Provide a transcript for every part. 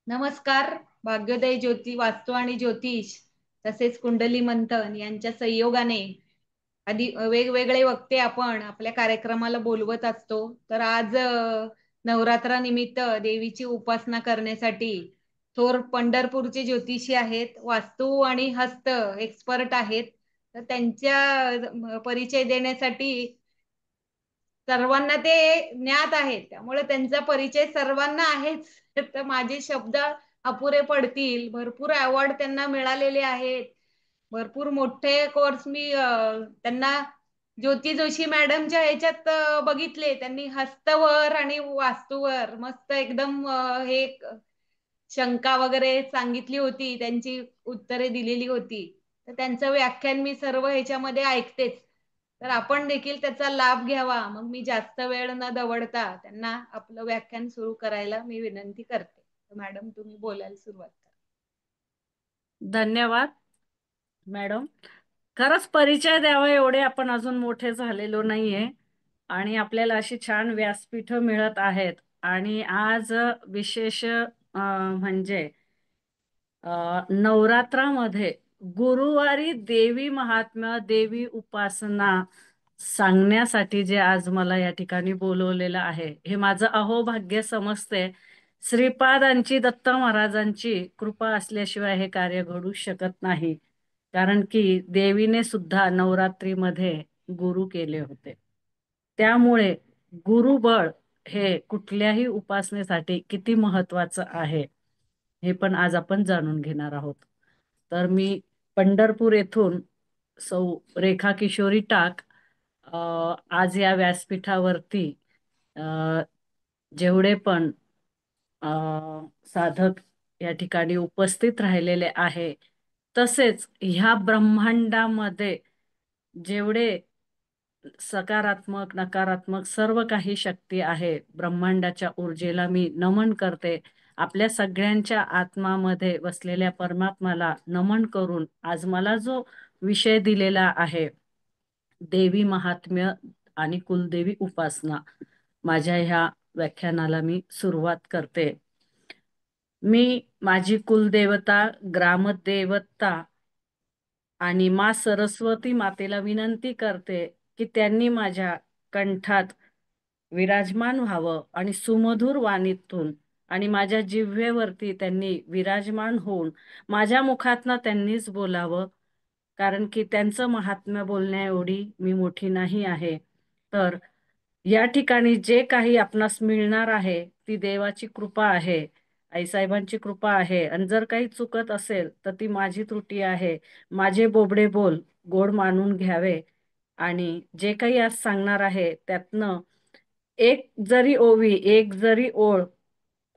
नमस्कार. भाग्योदय ज्योती वास्तू आणि ज्योतिष तसेच कुंडली मंथन यांच्या संयोगाने आधी वेगवेगळे वक्ते आपण आपल्या कार्यक्रमाला बोलवत असतो. तर आज नवरात्रानिमित्त देवीची उपासना करण्यासाठी थोर पंढरपूरचे ज्योतिषी आहेत, वास्तू आणि हस्त एक्सपर्ट आहेत. तर त्यांच्या परिचय देण्यासाठी सर्वांना ते ज्ञात आहेत, त्यामुळे त्यांचा परिचय सर्वांना आहेच. तर माझे शब्द अपुरे पडतील. भरपूर अवॉर्ड त्यांना मिळालेले आहेत. भरपूर मोठे कोर्स मी त्यांना ज्योती जोशी मॅडमच्या ह्याच्यात बघितले. त्यांनी हस्तवर आणि वास्तूवर मस्त एकदम हे शंका वगैरे सांगितली होती, त्यांची उत्तरे दिलेली होती. तर त्यांचं व्याख्यान मी सर्व ह्याच्यामध्ये ऐकतेच. तर आपण देखील त्याचा लाभ घ्यावा. मग मी जास्त वेळ न दवडता त्यांना आपलं व्याख्यान सुरू करायला मी विनंती करते. मॅडम, तुम्ही बोलायला सुरुवात करा. धन्यवाद मॅडम. खरंच परिचय द्यावा एवढे आपण अजून मोठे झालेलो नाहीये आणि आपल्याला अशी छान व्यासपीठ मिळत आहेत. आणि आज विशेष म्हणजे नवरात्रामध्ये गुरुवारी देवी महात्म्य, देवी उपासना सांगण्यासाठी जे आज मला या ठिकाणी बोलवलेलं आहे, हे माझं अहोभाग्य समजते. श्रीपादांची, दत्त महाराजांची कृपा असल्याशिवाय हे कार्य घडू शकत नाही. कारण की देवीने सुद्धा नवरात्रीमध्ये गुरु केले होते. त्यामुळे गुरुबळ हे कुठल्याही उपासनेसाठी किती महत्वाचं आहे हे पण आज आपण जाणून घेणार आहोत. तर मी पंढरपूर येथून सौ रेखा किशोरी टाक आज या व्यासपीठावरती जेवढे पण साधक या ठिकाणी उपस्थित राहिलेले आहे, तसेच ह्या ब्रह्मांडामध्ये जेवढे सकारात्मक नकारात्मक सर्व काही शक्ती आहे, ब्रह्मांडाच्या ऊर्जेला मी नमन करते. आपल्या सगळ्यांच्या आत्मामध्ये बसलेल्या परमात्माला नमन करून आज मला जो विषय दिलेला आहे, देवी महात्म्य आणि कुलदेवी उपासना, माझ्या ह्या व्याख्यानाला मी सुरुवात करते. मी माझी कुलदेवता, ग्रामदेवता आणि मा सरस्वती मातेला विनंती करते की त्यांनी माझ्या कंठात विराजमान व्हावं आणि सुमधुर वाणीतून आणि माझ्या जिव्हेवरती त्यांनी विराजमान होऊन माझ्या मुखातनं त्यांनीच बोलावं. कारण की त्यांचं महात्म्य बोलण्या एवढी मी मोठी नाही आहे. तर या ठिकाणी जे काही आपणास मिळणार आहे ती देवाची कृपा आहे, आईसाहेबांची कृपा आहे. आणि जर काही चुकत असेल तर ती माझी त्रुटी आहे. माझे बोबडे बोल गोड मानून घ्यावे. आणि जे काही आज सांगणार आहे त्यातनं एक जरी ओवी, एक जरी ओळ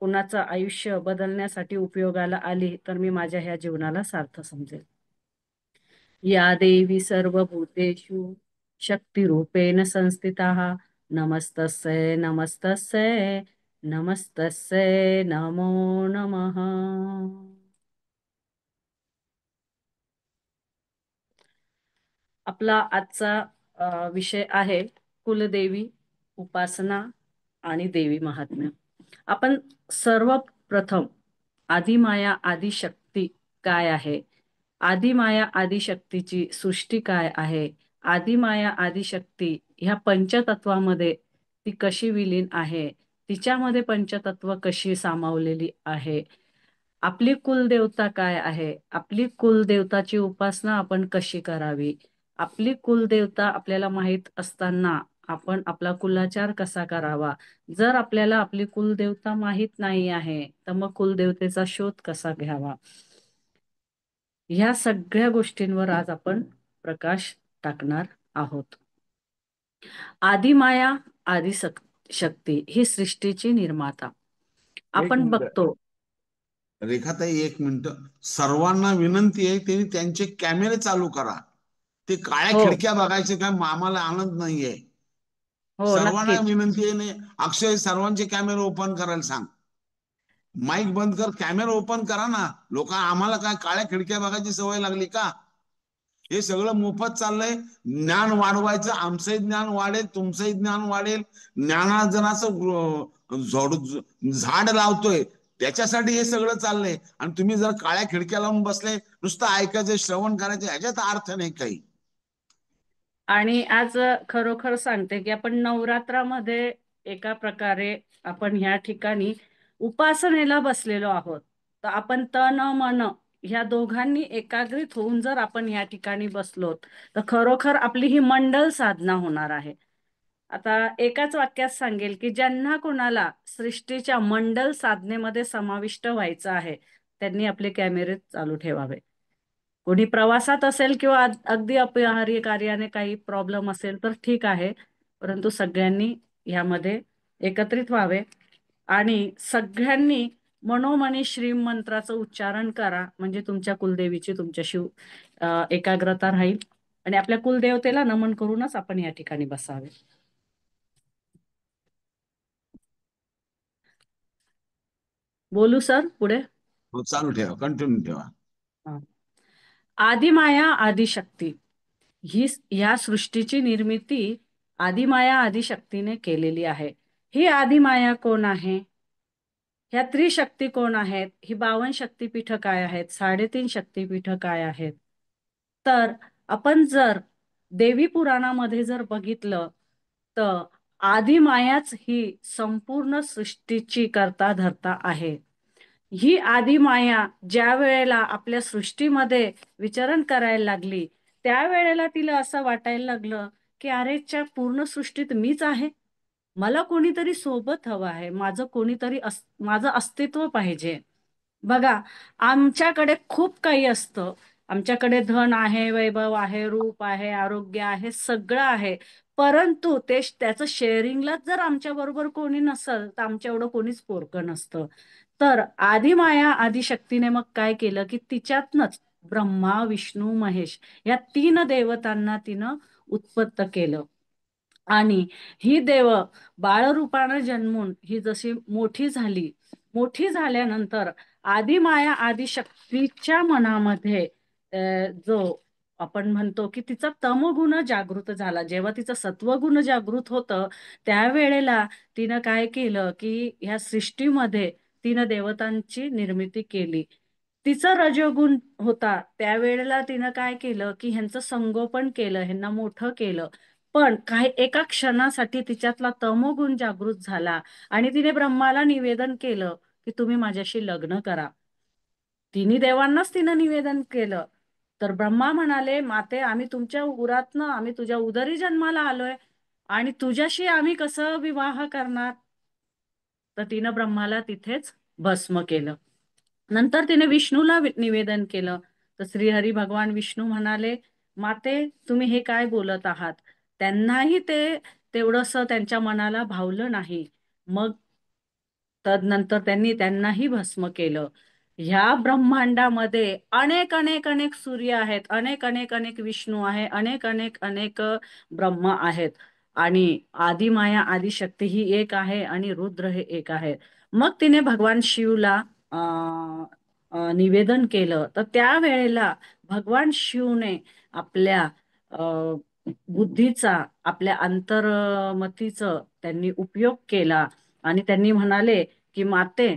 कुणाचं आयुष्य बदलण्यासाठी उपयोगाला आली तर मी माझ्या ह्या जीवनाला सार्थ समजेल. या देवी सर्वभूतेषु शक्तिरूपेण संस्थिताः नमस्तस्यै नमस्तस्यै नमस्तस्यै नमो नमः. आपला आजचा विषय आहे कुलदेवी उपासना आणि देवी महात्म्य. आपण सर्वप्रथम आदिमाया आदिशक्ती काय आहे, आदिमाया आदिशक्तीची सृष्टी काय आहे, आदिमाया आदिशक्ती ह्या पंचतत्वामध्ये ती कशी विलीन आहे, तिच्यामध्ये पंचतत्व कशी सामावलेली आहे, आपली कुलदेवता काय आहे, आपली कुलदेवताची उपासना आपण कशी करावी, आपली कुलदेवता आपल्याला माहित असताना आपण आपला कुलाचार कसा करावा, जर आपल्याला आपली कुलदेवता माहित नाही आहे तर मग कुलदेवतेचा शोध कसा घ्यावा, ह्या सगळ्या गोष्टींवर आज आपण प्रकाश टाकणार आहोत. आदिमाया आदिशक्ती ही सृष्टीची निर्माता आपण बघतो. रेखाताई, एक मिनिट, सर्वांना विनंती आहे त्यांनी त्यांचे कॅमेरे चालू करा. ते काळ्या खिडक्या बघायचे काय आम्हाला आनंद नाहीये. सर्वांना विनंती आहे. नाही अक्षय, सर्वांचे कॅमेरे ओपन करायला सांग. माईक बंद कर, कॅमेरा ओपन करा ना. लोक आम्हाला काय काळ्या खिडक्या बघायची सवय लागली का? हे सगळं मोफत चाललंय. ज्ञान वाढवायचं, आमचंही ज्ञान वाढेल, तुमचंही ज्ञान वाढेल. ज्ञाना जर असं झाड लावतोय त्याच्यासाठी हे सगळं चाललंय. आणि तुम्ही जर काळ्या खिडक्या लावून बसले, नुसतं ऐकायचं, श्रवण करायचं, ह्याच्यात अर्थ नाही काही. आणि आज खरोखर सांगते की आपण नवरात्रामध्ये एका प्रकारे आपण ह्या ठिकाणी उपासनेला बसलेलो आहोत. तर आपण तन मन ह्या दोघांनी एकाग्रित होऊन जर आपण ह्या ठिकाणी बसलो, तर खरोखर आपली ही मंडल साधना होणार आहे. आता एकाच वाक्यात सांगेल की ज्यांना कोणाला सृष्टीच्या मंडल साधनेमध्ये समाविष्ट व्हायचं आहे, त्यांनी आपले कॅमेरे चालू ठेवावे. कोणी प्रवासात असेल किंवा अगदी अपरिहार्य कार्याने काही प्रॉब्लेम असेल तर ठीक आहे, परंतु सगळ्यांनी यामध्ये एकत्रित व्हावे आणि सगळ्यांनी मनोमनी श्रीम मंत्राचं उच्चारण करा. म्हणजे तुमच्या कुलदेवीची तुमच्याशी एकाग्रता राहील आणि आपल्या कुलदेवतेला नमन करूनच आपण या ठिकाणी बसावे. बोलू सर पुढे? हो, चालू ठेवा, कंटिन्यू ठेवा. आदिमाया आदिशक्ती ही या सृष्टीची निर्मिती आदिमाया आदिशक्तीने केलेली आहे. ही आदिमाया कोण आहे? ह्या त्रिशक्ती कोण आहेत? ही 52 शक्तीपीठ काय आहेत? 3.5 शक्तीपीठ काय आहेत? तर आपण जर देवी पुराणामध्ये जर बघितलं तर आदिमायाच ही संपूर्ण सृष्टीची करता धरता आहे. ही आदिमाया ज्या वेळेला आपल्या सृष्टीमध्ये विचरण करायला लागली, त्यावेळेला तिला असं वाटायला लागलं की अरेच्या पूर्ण सृष्टीत मीच आहे. मला कोणीतरी सोबत हवं आहे, माझं कोणीतरी माझं अस्तित्व पाहिजे. बघा, आमच्याकडे खूप काही असतं. आमच्याकडे धन आहे, वैभव आहे, रूप आहे, आरोग्य आहे, सगळं आहे. परंतु त्याचं शेअरिंगलाच जर आमच्या बरोबर कोणी नसेल तर आमच्या एवढं कोणीच पोरकं नसतं. तर आदिमाया आदिशक्तीने मग काय केलं की तिच्यातनच ब्रह्मा, विष्णू, महेश या 3 देवतांना तिनं उत्पत्त केलं. आणि ही देव बाळरूपानं जन्मून ही जशी मोठी झाली, मोठी झाल्यानंतर आदिमाया आदिशक्तीच्या मनामध्ये जो आपण म्हणतो की तिचा तमगुण जागृत झाला. जेव्हा तिचं सत्वगुण जागृत होतं, त्यावेळेला तिनं काय केलं की ह्या सृष्टीमध्ये तिनं देवतांची निर्मिती केली. तिचा रजोगुण होता, त्यावेळेला तिनं काय केलं की ह्यांचं संगोपन केलं, ह्यांना मोठं केलं. पण काही एका क्षणासाठी तिच्यातला तमोगुण जागृत झाला आणि तिने ब्रह्माला निवेदन केलं की तुम्ही माझ्याशी लग्न करा. तिन्ही देवांनाच तिनं निवेदन केलं. तर ब्रह्मा म्हणाले, माते आम्ही तुमच्या उरातनं, आम्ही तुझ्या उदरी जन्माला आलोय आणि तुझ्याशी आम्ही कसं विवाह करणार? तर तिनं ब्रह्माला तिथेच भस्म केलं. नंतर तिने विष्णूला निवेदन केलं. तर श्रीहरी भगवान विष्णू म्हणाले, माते तुम्ही हे काय बोलत आहात? त्यांनाही ते तेवढंसं त्यांच्या मनाला भावलं नाही. मग तदनंतर त्यांनी त्यांनाही भस्म केलं. ह्या ब्रह्मांडामध्ये अनेक अनेक अनेक सूर्य आहेत, अनेक अनेक अनेक विष्णू आहे, अनेक अनेक अनेक ब्रह्म आहेत आणि आदिमाया आदिशक्ती ही एक आहे आणि रुद्र हे एक आहे. मग तिने भगवान शिवला निवेदन केलं. तर त्यावेळेला भगवान शिवने आपल्या बुद्धीचा, आपल्या अंतर्मतीचं त्यांनी उपयोग केला आणि त्यांनी म्हणाले की माते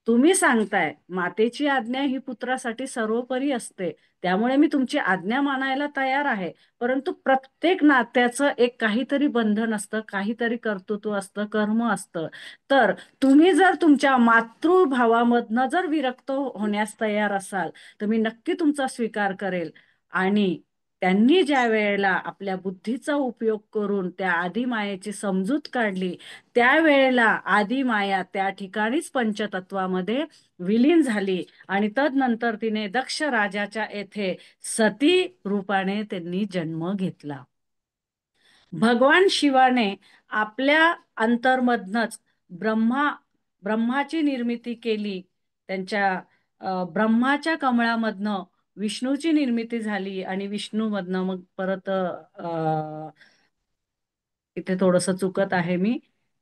तुम्ही सांगताय, मातेची आज्ञा ही पुत्रासाठी सर्वोपरी असते, त्यामुळे मी तुमची आज्ञा मानायला तयार आहे. परंतु प्रत्येक नात्याचं एक काहीतरी बंधन असतं, काहीतरी कर्तृत्व असतं, कर्म असतं. तर तुम्ही जर तुमच्या मातृभावामधनं जर विरक्त होण्यास तयार असाल तर मी नक्की तुमचा स्वीकार करेल. आणि त्यांनी ज्या वेळेला आपल्या बुद्धीचा उपयोग करून त्या आदिमायेची समजूत काढली, त्यावेळेला आदिमाया त्या ठिकाणीच पंचतत्वामध्ये विलीन झाली आणि तदनंतर तिने दक्ष राजाच्या येथे सती रूपाने त्यांनी जन्म घेतला. भगवान शिवाने आपल्या अंतर्मधनच ब्रह्माची निर्मिती केली. त्यांच्या ब्रह्माच्या कमळामधनं विष्णूची निर्मिती झाली आणि विष्णूमधनं मग परत इथे थोडस चुकत आहे मी.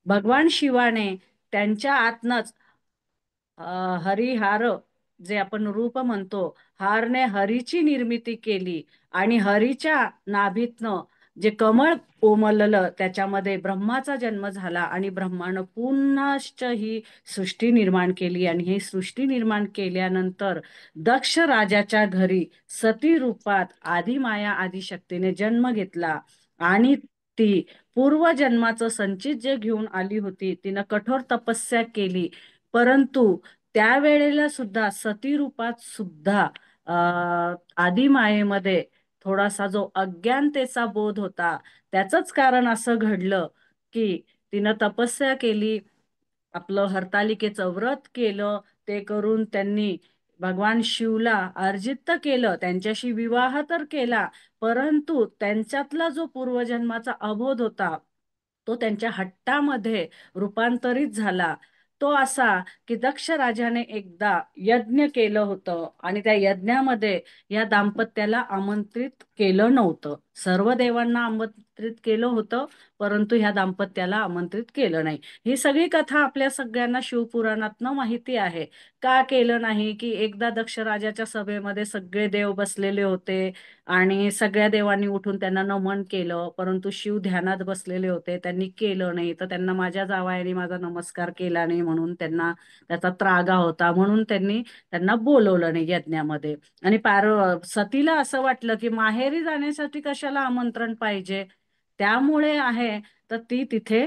भगवान शिवाने त्यांच्या आतनच हरिहार जे आपण रूप म्हणतो, हारने हरीची निर्मिती केली आणि हरीच्या नाभीतनं जे कमळ उमललं त्याच्यामध्ये ब्रह्माचा जन्म झाला आणि ब्रह्मानं पुन्हाच ही सृष्टी निर्माण केली. आणि ही सृष्टी निर्माण केल्यानंतर दक्ष राजाच्या घरी सती रूपात आदिमाया आदिशक्तीने जन्म घेतला आणि ती पूर्वजन्माचं संचित जे घेऊन आली होती, तिनं कठोर तपस्या केली. परंतु त्यावेळेला सुद्धा सती रूपात सुद्धा आदिमायेमध्ये थोडासा जो अज्ञानतेचा बोध होता, त्याचंच कारण असं घडलं की तिनं तपस्या केली, आपलं हरतालिकेचं व्रत केलं. ते करून त्यांनी भगवान शिवला अर्जित तर केलं, त्यांच्याशी विवाह तर केला, परंतु त्यांच्यातला जो पूर्वजन्माचा अबोध होता तो त्यांच्या हट्टामध्ये रूपांतरित झाला. तो असा की दक्ष राजाने एकदा यज्ञ केलं होतं आणि त्या यज्ञामध्ये या दाम्पत्याला आमंत्रित केलं नव्हतं. सर्व देवांना आमंत्रित केलं होतं, परंतु ह्या दाम्पत्याला आमंत्रित केलं नाही. ही सगळी कथा आपल्या सगळ्यांना शिवपुराणातनं माहिती आहे. का केलं नाही की एकदा दक्ष राजाच्या सभेमध्ये सगळे देव बसलेले होते आणि सगळ्या देवांनी उठून त्यांना नमन केलं, परंतु शिव ध्यानात बसलेले होते, त्यांनी केलं नाही. तर त्यांना माझ्या जावयाने माझा नमस्कार केला नाही म्हणून त्यांना त्याचा त्रागा होता, म्हणून त्यांना बोलवलं नाही यज्ञामध्ये. आणि सतीला असं वाटलं की माहेरी जाण्यासाठी कशाला आमंत्रण पाहिजे, त्यामुळे आहे तर ती तिथे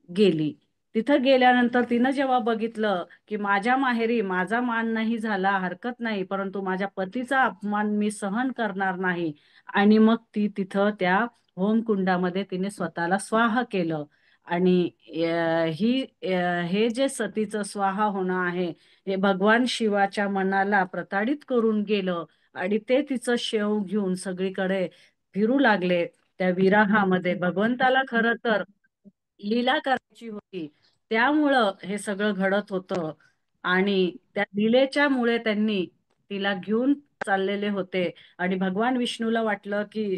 गेली. तिथं गेल्यानंतर तिनं जेव्हा बघितलं की माझ्या माहेरी माझा मान नाही झाला हरकत नाही, परंतु माझ्या पतीचा अपमान मी सहन करणार नाही. आणि मग ती तिथं त्या होमकुंडामध्ये तिने स्वतःला स्वाहा केलं. आणि हे जे सतीचं स्वाहा होणं आहे, हे भगवान शिवाच्या मनाला प्रताडित करून गेलं आणि ते तिचं शेव घेऊन सगळीकडे फिरू लागले. त्या विराहामध्ये भगवंताला खरं तर लीला करायची होती, त्यामुळं हे सगळं घडत होतं. आणि त्या लीलेच्या मुळे त्यांनी तिला घेऊन चाललेले होते. आणि भगवान विष्णूला वाटलं की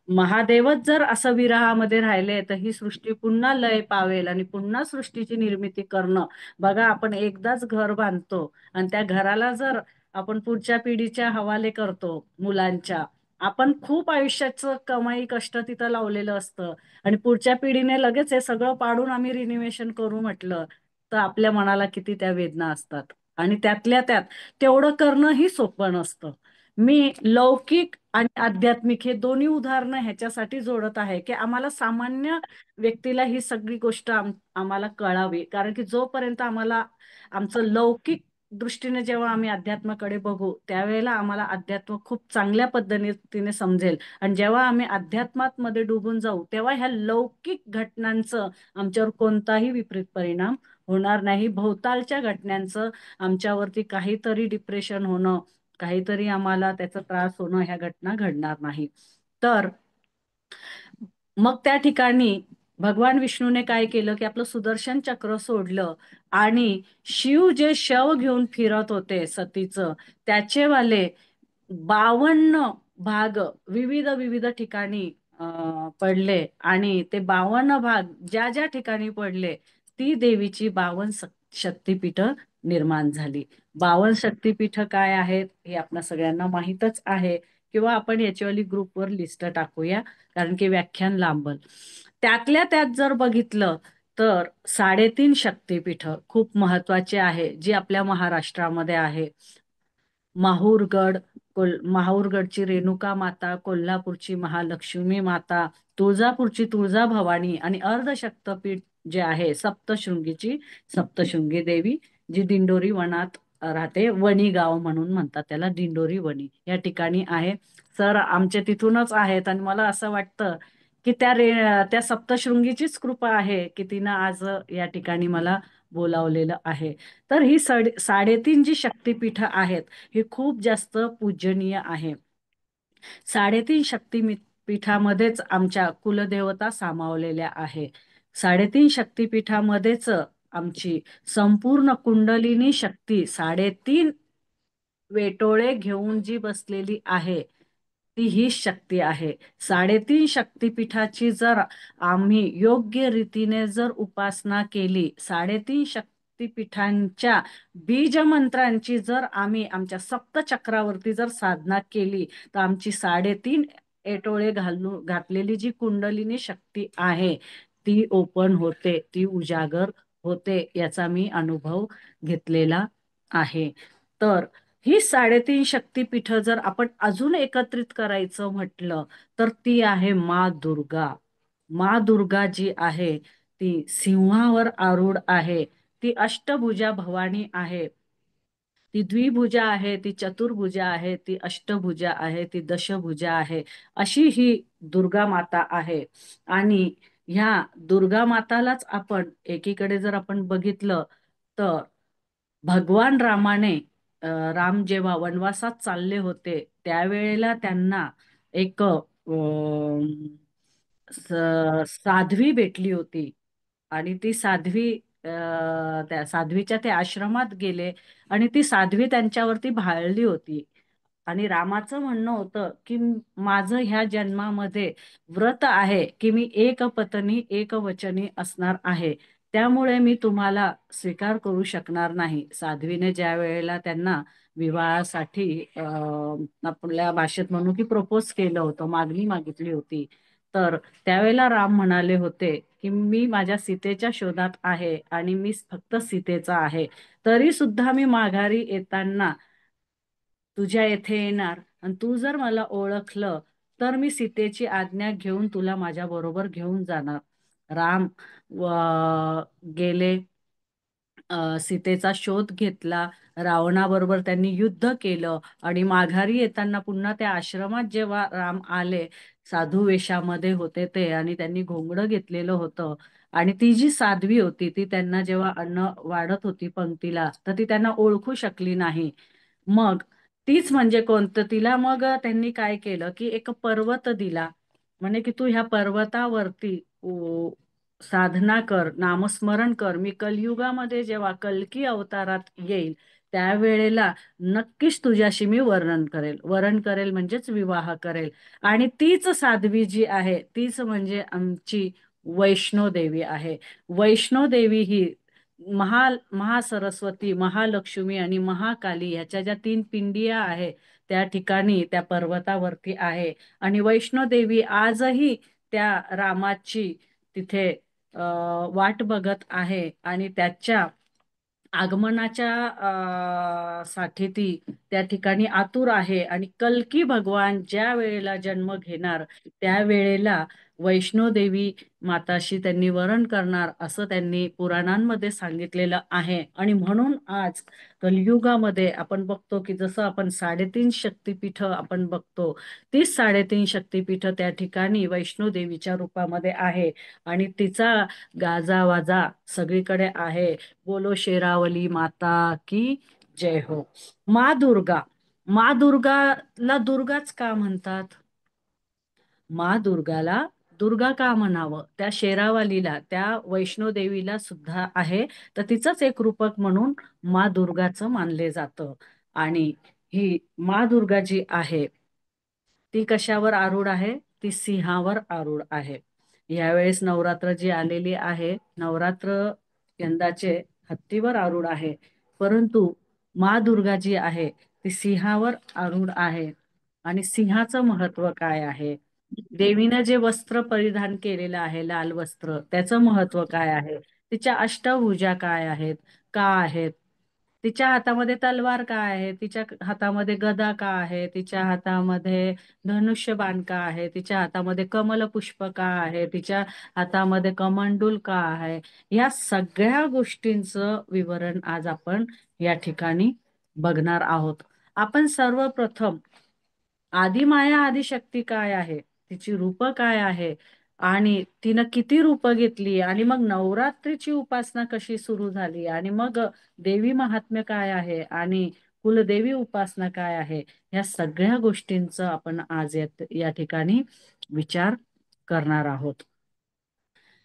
महादेवच जर असं विरहामध्ये राहिले तर ही सृष्टी पुन्हा लय पावेल आणि पुन्हा सृष्टीची निर्मिती करणं. बघा, आपण एकदाच घर बांधतो आणि त्या घराला जर आपण पुढच्या पिढीच्या हवाले करतो, मुलांच्या, आपण खूप आयुष्याचं कमाई कष्ट तिथं लावलेलं असतं आणि पुढच्या पिढीने लगेच हे सगळं पाडून आम्ही रिनिवेशन करू म्हटलं तर आपल्या मनाला किती त्या वेदना असतात. आणि त्यातल्या त्यात तेवढं करणं ही सोपं नसतं. मी लौकिक आणि आध्यात्मिक हे दोन्ही उदाहरणं ह्याच्यासाठी जोडत आहे की आम्हाला सामान्य व्यक्तीला ही सगळी गोष्ट आम्हाला कळावी. कारण की जोपर्यंत आम्हाला आमचं लौकिक दृष्टीने जेव्हा आम्ही अध्यात्माकडे बघू त्यावेळेला आम्हाला अध्यात्म खूप चांगल्या पद्धतीने समजेल. आणि जेव्हा आम्ही अध्यात्मात मध्ये डुबून जाऊ तेव्हा ह्या लौकिक घटनांचं आमच्यावर कोणताही विपरीत परिणाम होणार नाही. भोवतालच्या घटनांचं आमच्यावरती काहीतरी डिप्रेशन होणं, काहीतरी आम्हाला त्याचा त्रास होणं, ह्या घटना घडणार नाही. तर मग त्या ठिकाणी भगवान विष्णूने काय केलं की आपलं सुदर्शन चक्र सोडलं आणि शिव जे शव घेऊन फिरत होते सतीचं, त्याचेवाले 52 भाग विविध विविध ठिकाणी पडले. आणि ते 52 भाग ज्या ज्या ठिकाणी पडले ती देवीची 52 शक्तिपीठ निर्माण झाली. 52 शक्तिपीठ काय आहेत हे आपल्या सगळ्यांना माहीतच आहे, किंवा आपण याच्यावाली ग्रुपवर लिस्ट टाकूया कारण की व्याख्यान लांबल. त्यातल्या त्यात जर बघितलं तर 3.5 शक्तिपीठ खूप महत्वाचे आहे जी आपल्या महाराष्ट्रामध्ये आहे. माहूरगडची रेणुका माता, कोल्हापूरची महालक्ष्मी माता, तुळजापूरची तुळजाभवानी आणि अर्धशक्तपीठ जे आहे सप्तशृंगीची सप्तशृंगी देवी, जी दिंडोरी वनात राहते. वणी गाव म्हणून म्हणतात त्याला, दिंडोरी वणी या ठिकाणी आहे. सर आमचे तिथूनच आहेत आणि मला असं वाटतं की त्या सप्तशृंगीचीच कृपा आहे की तिनं आज या ठिकाणी मला बोलावलेलं आहे. तर ही 3.5 जी शक्तिपीठ आहेत ही खूप जास्त पूजनीय आहे. 3.5 शक्तिपीठामध्येच आमच्या कुलदेवता सामावलेल्या आहे. 3.5 शक्तिपीठामध्येच आमची संपूर्ण कुंडलिनी शक्ती 3.5 वेटोळे घेऊन जी बसलेली आहे ती ही शक्ती आहे. 3.5 शक्तिपीठाची जर आम्ही योग्य रीतीने जर उपासना केली, 3.5 शक्तिपीठांच्या बीज मंत्रांची जर आम्ही आमच्या सप्तचक्रावरती जर साधना केली तर आमची 3.5 एटोळे घातलेली जी कुंडलिनी शक्ती आहे ती ओपन होते, ती उजागर होते, याचा मी अनुभव घेतलेला आहे. तर ही 3.5 शक्तिपीठ जर आपण अजून एकत्रित करायचं म्हटलं तर ती आहे दुर्गा. दुर्गा जी आहे ती सिंहावर आरूढ आहे, ती अष्टभुजा भवानी आहे, ती द्विभुजा आहे, ती चतुर्भुजा आहे, ती अष्टभुजा आहे, ती दशभुजा आहे, अशी ही दुर्गा माता आहे. आणि ह्या दुर्गा मातालाच आपण एकीकडे जर आपण बघितलं तर भगवान रामाने राम जेव्हा वनवासात चालले होते त्यावेळेला त्यांना एक साध्वी भेटली होती. आणि ती साध्वी त्या साध्वीच्या ते आश्रमात गेले आणि ती साध्वी त्यांच्यावरती भाळली होती. आणि रामाचं म्हणणं होतं की माझं ह्या जन्मामध्ये व्रत आहे की मी एक पत्नी एक वचनी असणार आहे, त्यामुळे मी तुम्हाला स्वीकार करू शकणार नाही. साध्वीने ज्या वेळेला त्यांना विवाहासाठी आपल्या भाषेत म्हणू की प्रपोज केलं होतं, मागणी मागितली होती, तर त्यावेळेला राम म्हणाले होते की मी माझ्या सीतेच्या शोधात आहे आणि मी फक्त सीतेचा आहे, तरी सुद्धा मी माघारी येताना तुझ्या येथे येणार आणि तू जर मला ओळखलं तर मी सीतेची आज्ञा घेऊन तुला माझ्या बरोबर घेऊन जाणार. राम गेले, सीतेचा शोध घेतला, रावणाबरोबर त्यांनी युद्ध केलं आणि माघारी येताना पुन्हा त्या आश्रमात जेव्हा राम आले, साधू वेशामध्ये होते ते, आणि त्यांनी घोंगडं घेतलेलं होतं, आणि ती जी साध्वी होती ती त्यांना जेव्हा अन्न वाढत होती पंक्तीला तर ती त्यांना ओळखू शकली नाही. मग तीच म्हणजे कोणतं, तिला मग त्यांनी काय केलं की एक पर्वत दिला, म्हणे की तू ह्या पर्वतावरती साधना कर, नामस्मरण कर, मी कलयुगामध्ये जेव्हा कल्की अवतारात येईल त्यावेळेला नक्कीच तुझ्याशी मी वर्ण करेल म्हणजेच विवाह करेल. आणि तीच साध्वी जी आहे तीच म्हणजे आमची वैष्णोदेवी आहे. वैष्णोदेवी ही महासरस्वती, महालक्ष्मी आणि महाकाली ह्याच्या ज्या 3 पिंडिया आहे त्या ठिकाणी त्या पर्वतावरती आहे. आणि वैष्णोदेवी आजही त्या रामाची तिथे वाट बघत आहे आणि त्याच्या आगमनाच्या साठी ती त्या ठिकाणी आतुर आहे. आणि कल्की भगवान ज्या वेळेला जन्म घेणार त्यावेळेला वैष्णोदेवी माताशी त्यांनी वरण करणार असं त्यांनी पुराणांमध्ये सांगितलेलं आहे. आणि म्हणून आज कलियुगामध्ये आपण बघतो की जसं आपण 3.5 शक्तिपीठ आपण बघतो, तीच 3.5 शक्तिपीठ त्या ठिकाणी वैष्णोदेवीच्या रूपामध्ये आहे आणि तिचा गाजावाजा सगळीकडे आहे. बोलो शेरावली माता की जय हो. दुर्गा, दुर्गाला दुर्गाच का म्हणतात? दुर्गाला दुर्गा का म्हणावं? त्या शेरावालीला, त्या वैष्णोदेवीला सुद्धा आहे, तर तिचंच एक रूपक म्हणून दुर्गाचं मानले जातं. आणि ही दुर्गा जी आहे ती कशावर आरूढ आहे? ती सिंहावर आरूढ आहे. यावेळेस नवरात्र जी आलेली आहे, नवरात्र यंदाचे हत्तीवर आरूढ आहे, परंतु दुर्गा जी आहे ती सिंहावर आरूढ आहे. आणि सिंहाचं महत्व काय आहे? देवीनं जे वस्त्र परिधान केलेलं आहे, लाल वस्त्र, त्याचं महत्व काय आहे? तिच्या अष्टभुजा काय आहेत, का आहेत? तिच्या हातामध्ये तलवार का आहे? तिच्या हातामध्ये गदा का आहे? तिच्या हातामध्ये धनुष्यबाण का आहे? तिच्या हातामध्ये कमल पुष्प का आहे? तिच्या हातामध्ये कमंडूल का आहे? या सगळ्या गोष्टींचं विवरण आज आपण या ठिकाणी बघणार आहोत. आपण सर्वप्रथम आदिमाया आदिशक्ती काय आहे, तिची रूप काय आहे, आणि तिनं किती रूप घेतली, आणि मग नवरात्रीची उपासना कशी सुरू झाली, आणि मग देवी महात्म्य काय आहे, आणि कुलदेवी उपासना काय आहे, या सगळ्या गोष्टींचं आपण आज या ठिकाणी विचार करणार आहोत.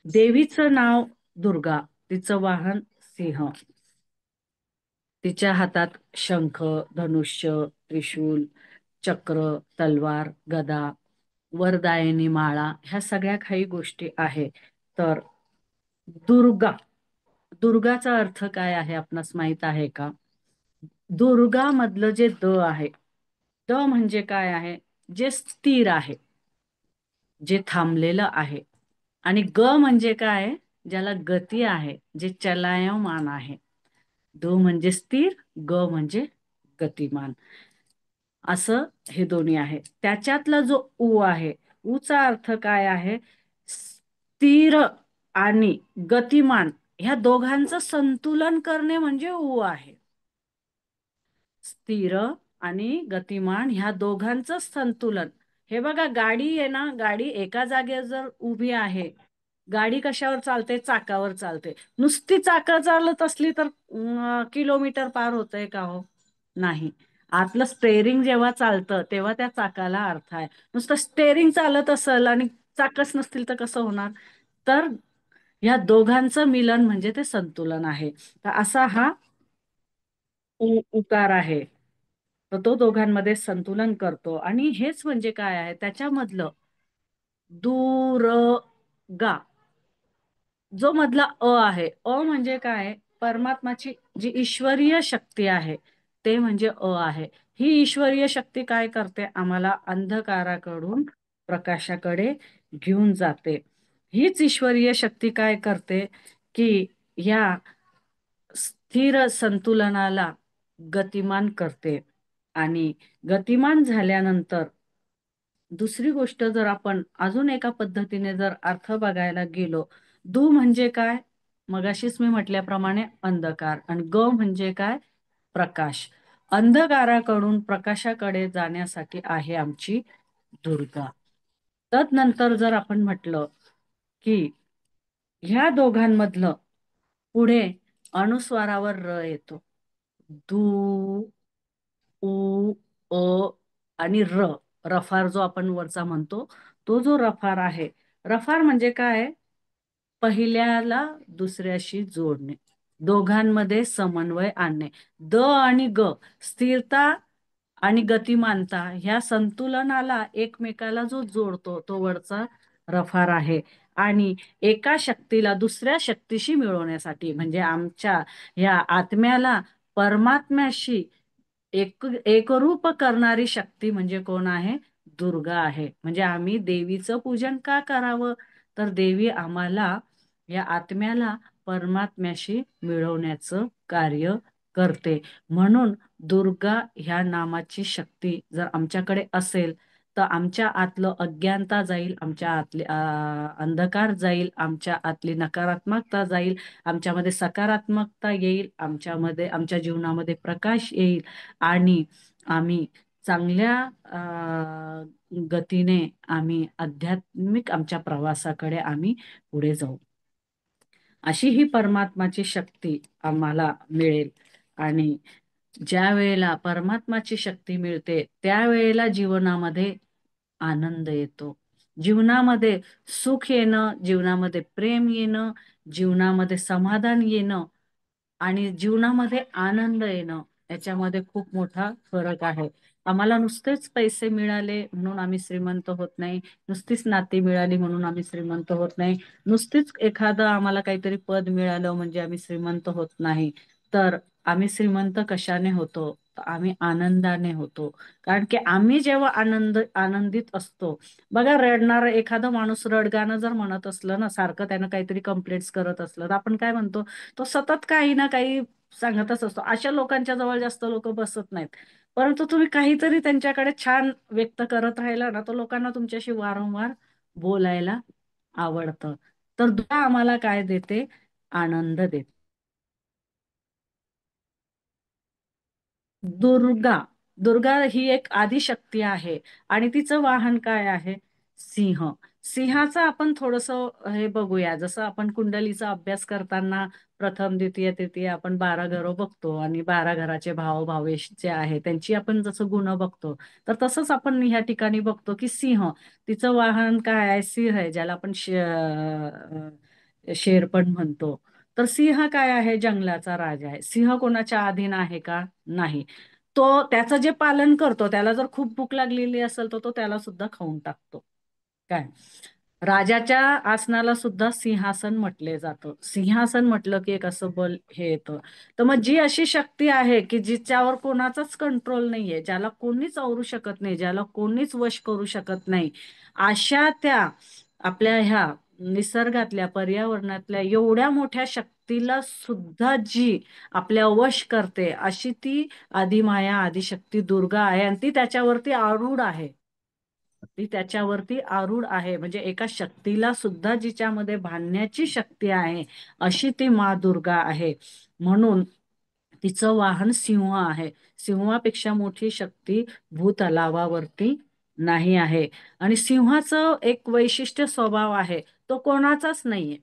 देवीचं नाव दुर्गा, तिचं वाहन सिंह, तिच्या हातात शंख, धनुष्य, त्रिशूल, चक्र, तलवार, गदा, वरदायिनी माळा, ह्या सगळ्या काही गोष्टी आहे. तर दुर्गा, दुर्गाचा अर्थ काय आहे आपणास माहित आहे का? दुर्गा मधलं जे द आहे, द म्हणजे काय आहे? जे स्थिर आहे. जे थांबलेलं आहे. आणि ग म्हणजे काय? ज्याला गती आहे, जे चलायमान आहे. द म्हणजे स्थिर, ग म्हणजे गतिमान. असं हे दोन्ही आहे. त्याच्यातला जो उ आहे, उचा अर्थ काय आहे? स्थिर आणि गतिमान ह्या दोघांचं संतुलन करणे म्हणजे उ आहे. स्थिर आणि गतिमान ह्या दोघांचं संतुलन. हे बघा, गाडी आहे ना, गाडी एका जागेवर जर उभी आहे, गाडी कशावर चालते? चाकावर चालते. नुसती चाकं चालत असली तर किलोमीटर पार होतंय का हो? नाही. आतलं स्टेअरिंग जेव्हा चालतं तेव्हा त्या चाकाला अर्थ आहे. नुसतं स्टेअरिंग चालत असेल आणि चाकच नसतील तर कसं होणार? तर या दोघांचं मिलन म्हणजे ते संतुलन आहे. तर असा हा उकार आहे. तर तो दोघांमध्ये संतुलन करतो. आणि हेच म्हणजे काय आहे? त्याच्यामधलं दुर्गा जो मधला अ आहे, अ म्हणजे काय? परमात्माची जी ईश्वरीय शक्ती आहे ते म्हणजे अ आहे. ही ईश्वरीय शक्ती काय करते? आम्हाला अंधकाराकडून प्रकाशाकडे घेऊन जाते. हीच ईश्वरीय शक्ती काय करते की या स्थिर संतुलनाला गतिमान करते. आणि गतिमान झाल्यानंतर दुसरी गोष्ट, जर आपण अजून एका पद्धतीने जर अर्थ बघायला गेलो, दू म्हणजे काय? मगाशीच मी म्हटल्याप्रमाणे अंधकार. आणि ग म्हणजे काय? प्रकाश. अंधकाराकडून प्रकाशाकडे जाण्यासाठी आहे आमची दुर्गा. तदनंतर जर आपण म्हटलं की ह्या दोघांमधलं पुढे अनुस्वारावर र येतो. दू, उ, अ आणि र. रफार जो आपण वरचा म्हणतो, तो जो रफार आहे, रफार म्हणजे काय? पहिल्याला दुसऱ्याशी जोडणे, दोघांमध्ये समन्वय आणणे. द आणि ग, स्थिरता आणि गतिमानता ह्या संतुलनाला एकमेकाला जो जोडतो तो वरचा रफार आहे. आणि एका शक्तीला दुसऱ्या शक्तीशी मिळवण्यासाठी, म्हणजे आमच्या ह्या आत्म्याला परमात्म्याशी एकरूप करणारी शक्ती म्हणजे कोण आहे? दुर्गा आहे. म्हणजे आम्ही देवीचं पूजन का करावं? तर देवी आम्हाला, या आत्म्याला परमात्म्याशी मिळवण्याचं कार्य करते. म्हणून दुर्गा ह्या नामाची शक्ती जर आमच्याकडे असेल तर आमच्या आतलं अज्ञानता जाईल, आमच्या आतले अंधकार जाईल, आमच्या आतली नकारात्मकता जाईल, आमच्यामध्ये सकारात्मकता येईल, आमच्या जीवनामध्ये प्रकाश येईल. आणि आम्ही चांगल्या गतीने आम्ही आध्यात्मिक आमच्या प्रवासाकडे आम्ही पुढे जाऊ. अशी ही परमात्माची शक्ती आम्हाला मिळेल. आणि ज्या वेळेला परमात्माची शक्ती मिळते त्यावेळेला जीवनामध्ये आनंद येतो. जीवनामध्ये सुख येणं, जीवनामध्ये प्रेम येणं, जीवनामध्ये समाधान येणं आणि जीवनामध्ये आनंद येणं, याच्यामध्ये खूप मोठा फरक आहे. आम्हाला नुसतेच पैसे मिळाले म्हणून आम्ही श्रीमंत होत नाही, नुसतीच नाती मिळाली म्हणून आम्ही श्रीमंत होत नाही, नुसतीच एखादं आम्हाला काहीतरी पद मिळालं म्हणजे आम्ही श्रीमंत होत नाही. तर आम्ही श्रीमंत कशाने होतो? तर आम्ही आनंदाने होतो. कारण की आम्ही जेव्हा आनंदित असतो, बघा, रडणार एखादा माणूस रडगाणं जर म्हणत असलं ना, सारखं त्यानं काहीतरी कंप्लेंट्स करत असलं, तर आपण काय म्हणतो? तो सतत काही ना काही सांगतच असतो. अशा लोकांच्या जवळ जास्त लोक बसत नाहीत. परंतु तुम्ही काहीतरी त्यांच्याकडे छान व्यक्त करत राहिला ना, तर लोकांना तुमच्याशी वारंवार बोलायला आवडतं. तर दुर्गा आम्हाला काय देते? आनंद देते. दुर्गा दुर्गा ही एक आदिशक्ती आहे. आणि तिचं वाहन काय आहे? सिंह. सिंहाचं आपण थोडस हे बघूया. जसं आपण कुंडलीचा अभ्यास करताना प्रथम, द्वितीय, तृतीय आपण 12 घरं बघतो आणि 12 घराचे भाव भावेश जे आहे त्यांची आपण जसं गुण बघतो, तर तसंच आपण ह्या ठिकाणी बघतो की सिंह, तिचं वाहन काय आहे? सिंह आहे, ज्याला आपण शेर पण म्हणतो. तर सिंह काय आहे? जंगलाचा राजा आहे. सिंह कोणाच्या अधीन आहे का? नाही. तो त्याचं जे पालन करतो, त्याला जर खूप भूक लागलेली असेल तर तो त्याला सुद्धा खाऊन टाकतो. काय राजाच्या आसनाला सुद्धा सिंहासन म्हटले जातं. सिंहासन म्हटलं की एक असं बल हे येतं. तर मग जी अशी शक्ती आहे की जिच्यावर कोणाचाच कंट्रोल नाहीये, ज्याला कोणीच आवरू शकत नाही, ज्याला कोणीच वश करू शकत नाही, अशा त्या आपल्या ह्या निसर्गातल्या पर्यावरणातल्या एवढ्या मोठ्या शक्तीला सुद्धा जी आपल्या वश करते, अशी ती आदिमाया आदिशक्ती दुर्गा आहे आणि ती त्याच्यावरती आरूढ आहे. ती त्याच्यावरती आरूढ आहे. म्हणजे एका शक्तीला सुद्धा जिच्यामध्ये बांधण्याची शक्ती आहे, अशी ती मा दुर्गा आहे. म्हणून तिचं वाहन सिंह आहे. सिंहापेक्षा मोठी शक्ती भूतलावावरती नाही आहे. आणि सिंहाचं एक वैशिष्ट्य स्वभाव आहे, तो कोणाचाच नाहीये.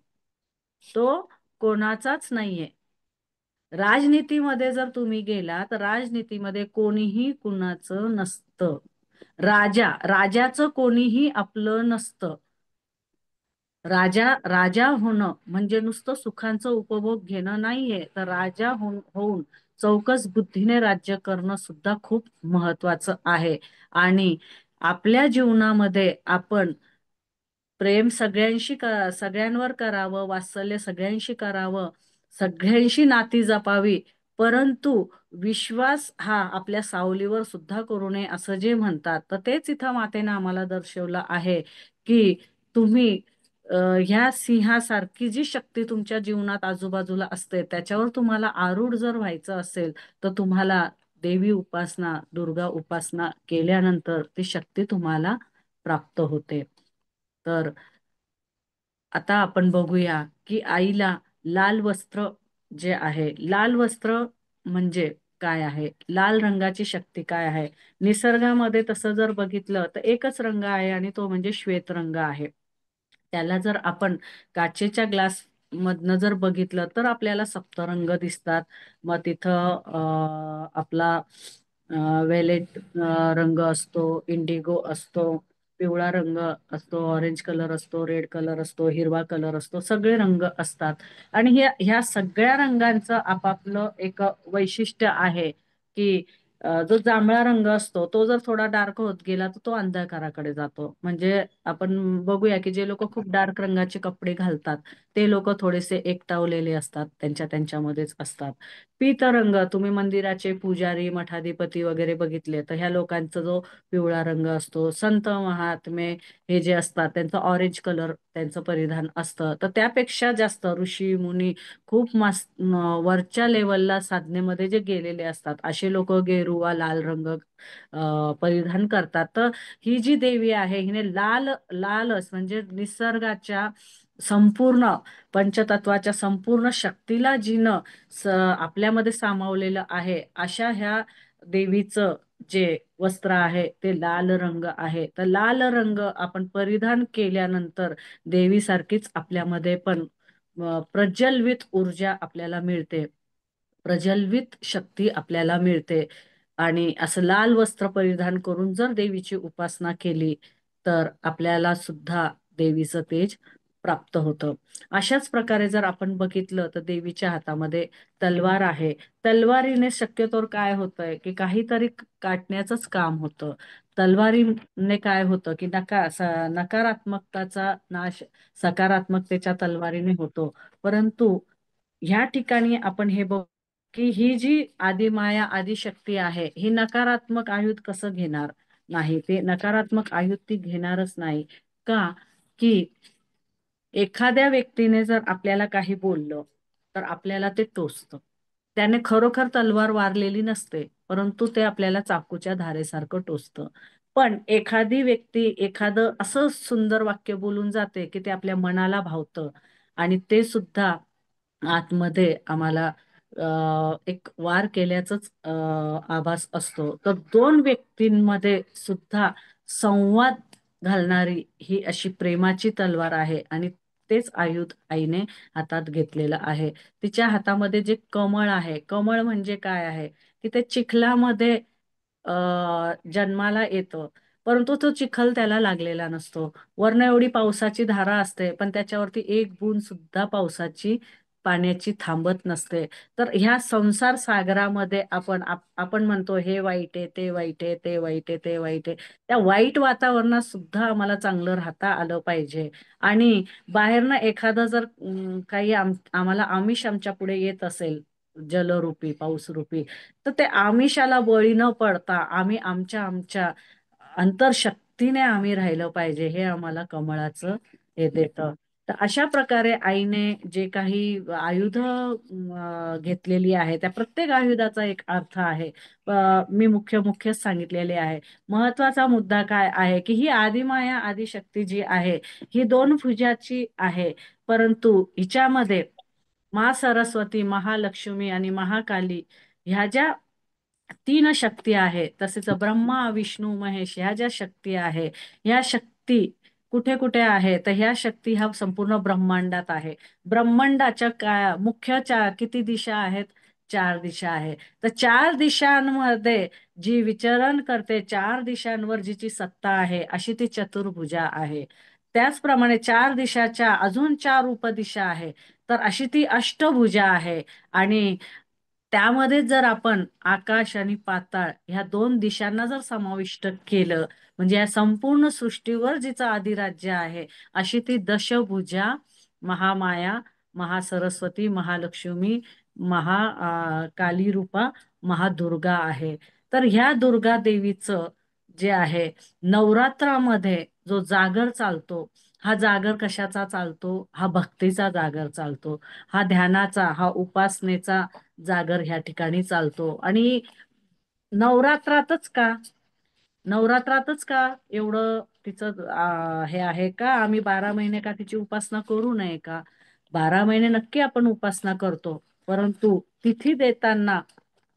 तो कोणाचाच नाहीये. राजनीतीमध्ये जर तुम्ही गेला तर राजनीतीमध्ये कोणीही कुणाचं नसतं. राजाचं कोणीही आपलं नसतं. राजा होणं म्हणजे नुसतं सुखांचा उपभोग घेणं नाहीये, तर राजा होऊन चौकस बुद्धीने राज्य करणं सुद्धा खूप महत्वाचं आहे. आणि आपल्या जीवनामध्ये आपण प्रेम सगळ्यांवर करावं, वात्सल्य सगळ्यांशी करावं, सगळ्यांशी नाती जपावी, परंतु विश्वास हा आपल्या सावलीवर सुद्धा करू नये असं जे म्हणतात, तर तेच इथं मातेनं आम्हाला दर्शवलं आहे की तुम्ही ह्या सिंहासारखी जी शक्ती तुमच्या जीवनात आजूबाजूला असते, त्याच्यावर तुम्हाला आरूढ जर व्हायचं असेल, तर तुम्हाला देवी उपासना, दुर्गा उपासना केल्यानंतर ती शक्ती तुम्हाला प्राप्त होते. तर आता आपण बघूया की आईला लाल वस्त्र जे आहे, लाल वस्त्र म्हणजे काय आहे, लाल रंगाची शक्ती काय आहे. निसर्गामध्ये तसं जर बघितलं तर एकच रंग आहे आणि तो म्हणजे श्वेत रंग आहे. त्याला जर आपण काचेच्या ग्लास मधनं जर बघितलं तर आपल्याला सप्तरंग दिसतात. मग तिथं आपला वेलेट रंग असतो, इंडिगो असतो, पिवळा रंग असतो, ऑरेंज कलर असतो, रेड कलर असतो, हिरवा कलर असतो, सगळे रंग असतात. आणि ह्या सगळ्या रंगांचं आपापलं एक वैशिष्ट्य आहे की जो जांभळा रंग असतो तो जर थोडा डार्क होत गेला तर तो अंधकाराकडे जातो. म्हणजे आपण बघूया की जे लोक खूप डार्क रंगाचे कपडे घालतात ते लोक थोडेसे एकटावलेले असतात, त्यांच्यामध्येच असतात. पीत रंग, तुम्ही मंदिराचे पुजारी, मठाधिपती वगैरे बघितले तर ह्या लोकांचा जो पिवळा रंग असतो. संत महात्मे हे जे असतात त्यांचं ऑरेंज कलर त्यांचं परिधान असतं. तर त्यापेक्षा जास्त ऋषी मुनी खूप वरच्या लेवलला साधनेमध्ये जे गेलेले असतात असे लोक गेरुवा लाल रंग परिधान करतात. तर ही जी देवी आहे हिने लालच म्हणजे निसर्गाच्या संपूर्ण पंचतत्वाच्या संपूर्ण शक्तीला जिनं आपल्यामध्ये सामावलेलं आहे, अशा ह्या देवीचं जे वस्त्र आहे ते लाल रंग आहे. तर लाल रंग आपण परिधान केल्यानंतर देवीसारखीच आपल्यामध्ये पण प्रज्वलित ऊर्जा आपल्याला मिळते, प्रज्वलित शक्ती आपल्याला मिळते. आणि असं लाल वस्त्र परिधान करून जर देवीची उपासना केली तर आपल्याला सुद्धा देवीचं तेज प्राप्त होतं. अशाच प्रकारे जर आपण बघितलं तर देवीच्या हातामध्ये तलवार आहे. तलवारीने शक्यतोवर काय होतंय की काहीतरी काटण्याचंच काम होतं. तलवारीने काय होतं की नकारात्मकताचा नाश सकारात्मकतेच्या तलवारीने होतो. परंतु ह्या ठिकाणी आपण हे बघ की ही जी आदिमाया आदिशक्ती आहे ही नकारात्मक आयुध कसं घेणार नाही, ते नकारात्मक आयुध ती घेणारच नाही. का की एखाद्या व्यक्तीने जर आपल्याला काही बोललं तर आपल्याला ते टोचतं. त्याने खरोखर तलवार वारलेली नसते, परंतु ते आपल्याला चाकूच्या धारेसारखं टोचतं. पण एखादी व्यक्ती एखादं असं सुंदर वाक्य बोलून जाते की ते आपल्या मनाला भावतं आणि ते सुद्धा आतमध्ये आम्हाला एक वार केल्याचाच आभास असतो. तर दोन व्यक्तींमध्ये सुद्धा संवाद घालणारी ही अशी प्रेमाची तलवार आहे आणि तेच आयुध आईने हातात घेतलेलं आहे. तिच्या हातामध्ये जे कमळ आहे, कमळ म्हणजे काय आहे की ते चिखलामध्ये जन्माला येतं, परंतु तो चिखल त्याला लागलेला नसतो. वरनं एवढी पावसाची धारा असते पण त्याच्यावरती एक बूंद सुद्धा पावसाची पाण्याची थांबत नसते. तर ह्या संसार सागरामध्ये आपण म्हणतो हे वाईट आहे, ते वाईट आहे, ते वाईट आहे, ते वाईट आहे. त्या वाईट वातावरणात सुद्धा आम्हाला चांगलं राहता आलं पाहिजे. आणि बाहेरनं एखादं जर काही आम्हाला आमिष आमच्या पुढे येत असेल, जलरूपी, पाऊसरूपी, तर ते आमिषाला बळी न पडता आम्ही आमच्या आमच्या अंतरशक्तीने आम्ही राहिलं पाहिजे. हे आम्हाला हे देतं. तर अशा प्रकारे आईने जे काही आयुध घेतलेली आहे, त्या प्रत्येक आयुधाचा एक अर्थ आहे. मी मुख्य सांगितलेले आहे. महत्वाचा मुद्दा काय आहे की ही आदिमाया आदिशक्ती जी आहे ही 2 भुजाची आहे. परंतु हिच्यामध्ये सरस्वती, महालक्ष्मी आणि महाकाली ह्या ज्या 3 शक्ती आहे, तसेच ब्रह्मा, विष्णू, महेश ह्या ज्या शक्ती आहे, ह्या शक्ती कुठे कुठे आहे, तर ह्या शक्ती ह्या संपूर्ण ब्रह्मांडात आहे. ब्रह्मांडाच्या मुख्य किती दिशा आहेत? 4 दिशा आहे. तर 4 दिशांमध्ये जी विचरण करते, 4 दिशांवर जिची सत्ता आहे, अशी ती चतुर्भुजा आहे. त्याचप्रमाणे 4 दिशाच्या अजून 4 उपदिशा आहे, तर अशी ती अष्टभुजा आहे. आणि त्यामध्ये जर आपण आकाश आणि पाताळ ह्या 2 दिशांना जर समाविष्ट केलं, म्हणजे या संपूर्ण सृष्टीवर जिचं अधिराज्य आहे, अशी ती दशभुजा महामाया, महासरस्वती, महालक्ष्मी, काली रूपा, महादुर्गा आहे. तर ह्या दुर्गा देवीचं जे आहे, नवरात्रामध्ये जो जागर चालतो, हा जागर कशाचा चालतो? हा भक्तीचा जागर चालतो, हा ध्यानाचा, हा उपासनेचा जागर ह्या ठिकाणी चालतो. आणि नवरात्रातच का नवरात्रातच का एवढं तिचं हे आहे का? आम्ही 12 महिने का तिची उपासना करू नये का? 12 महिने नक्की आपण उपासना करतो, परंतु तिथी देताना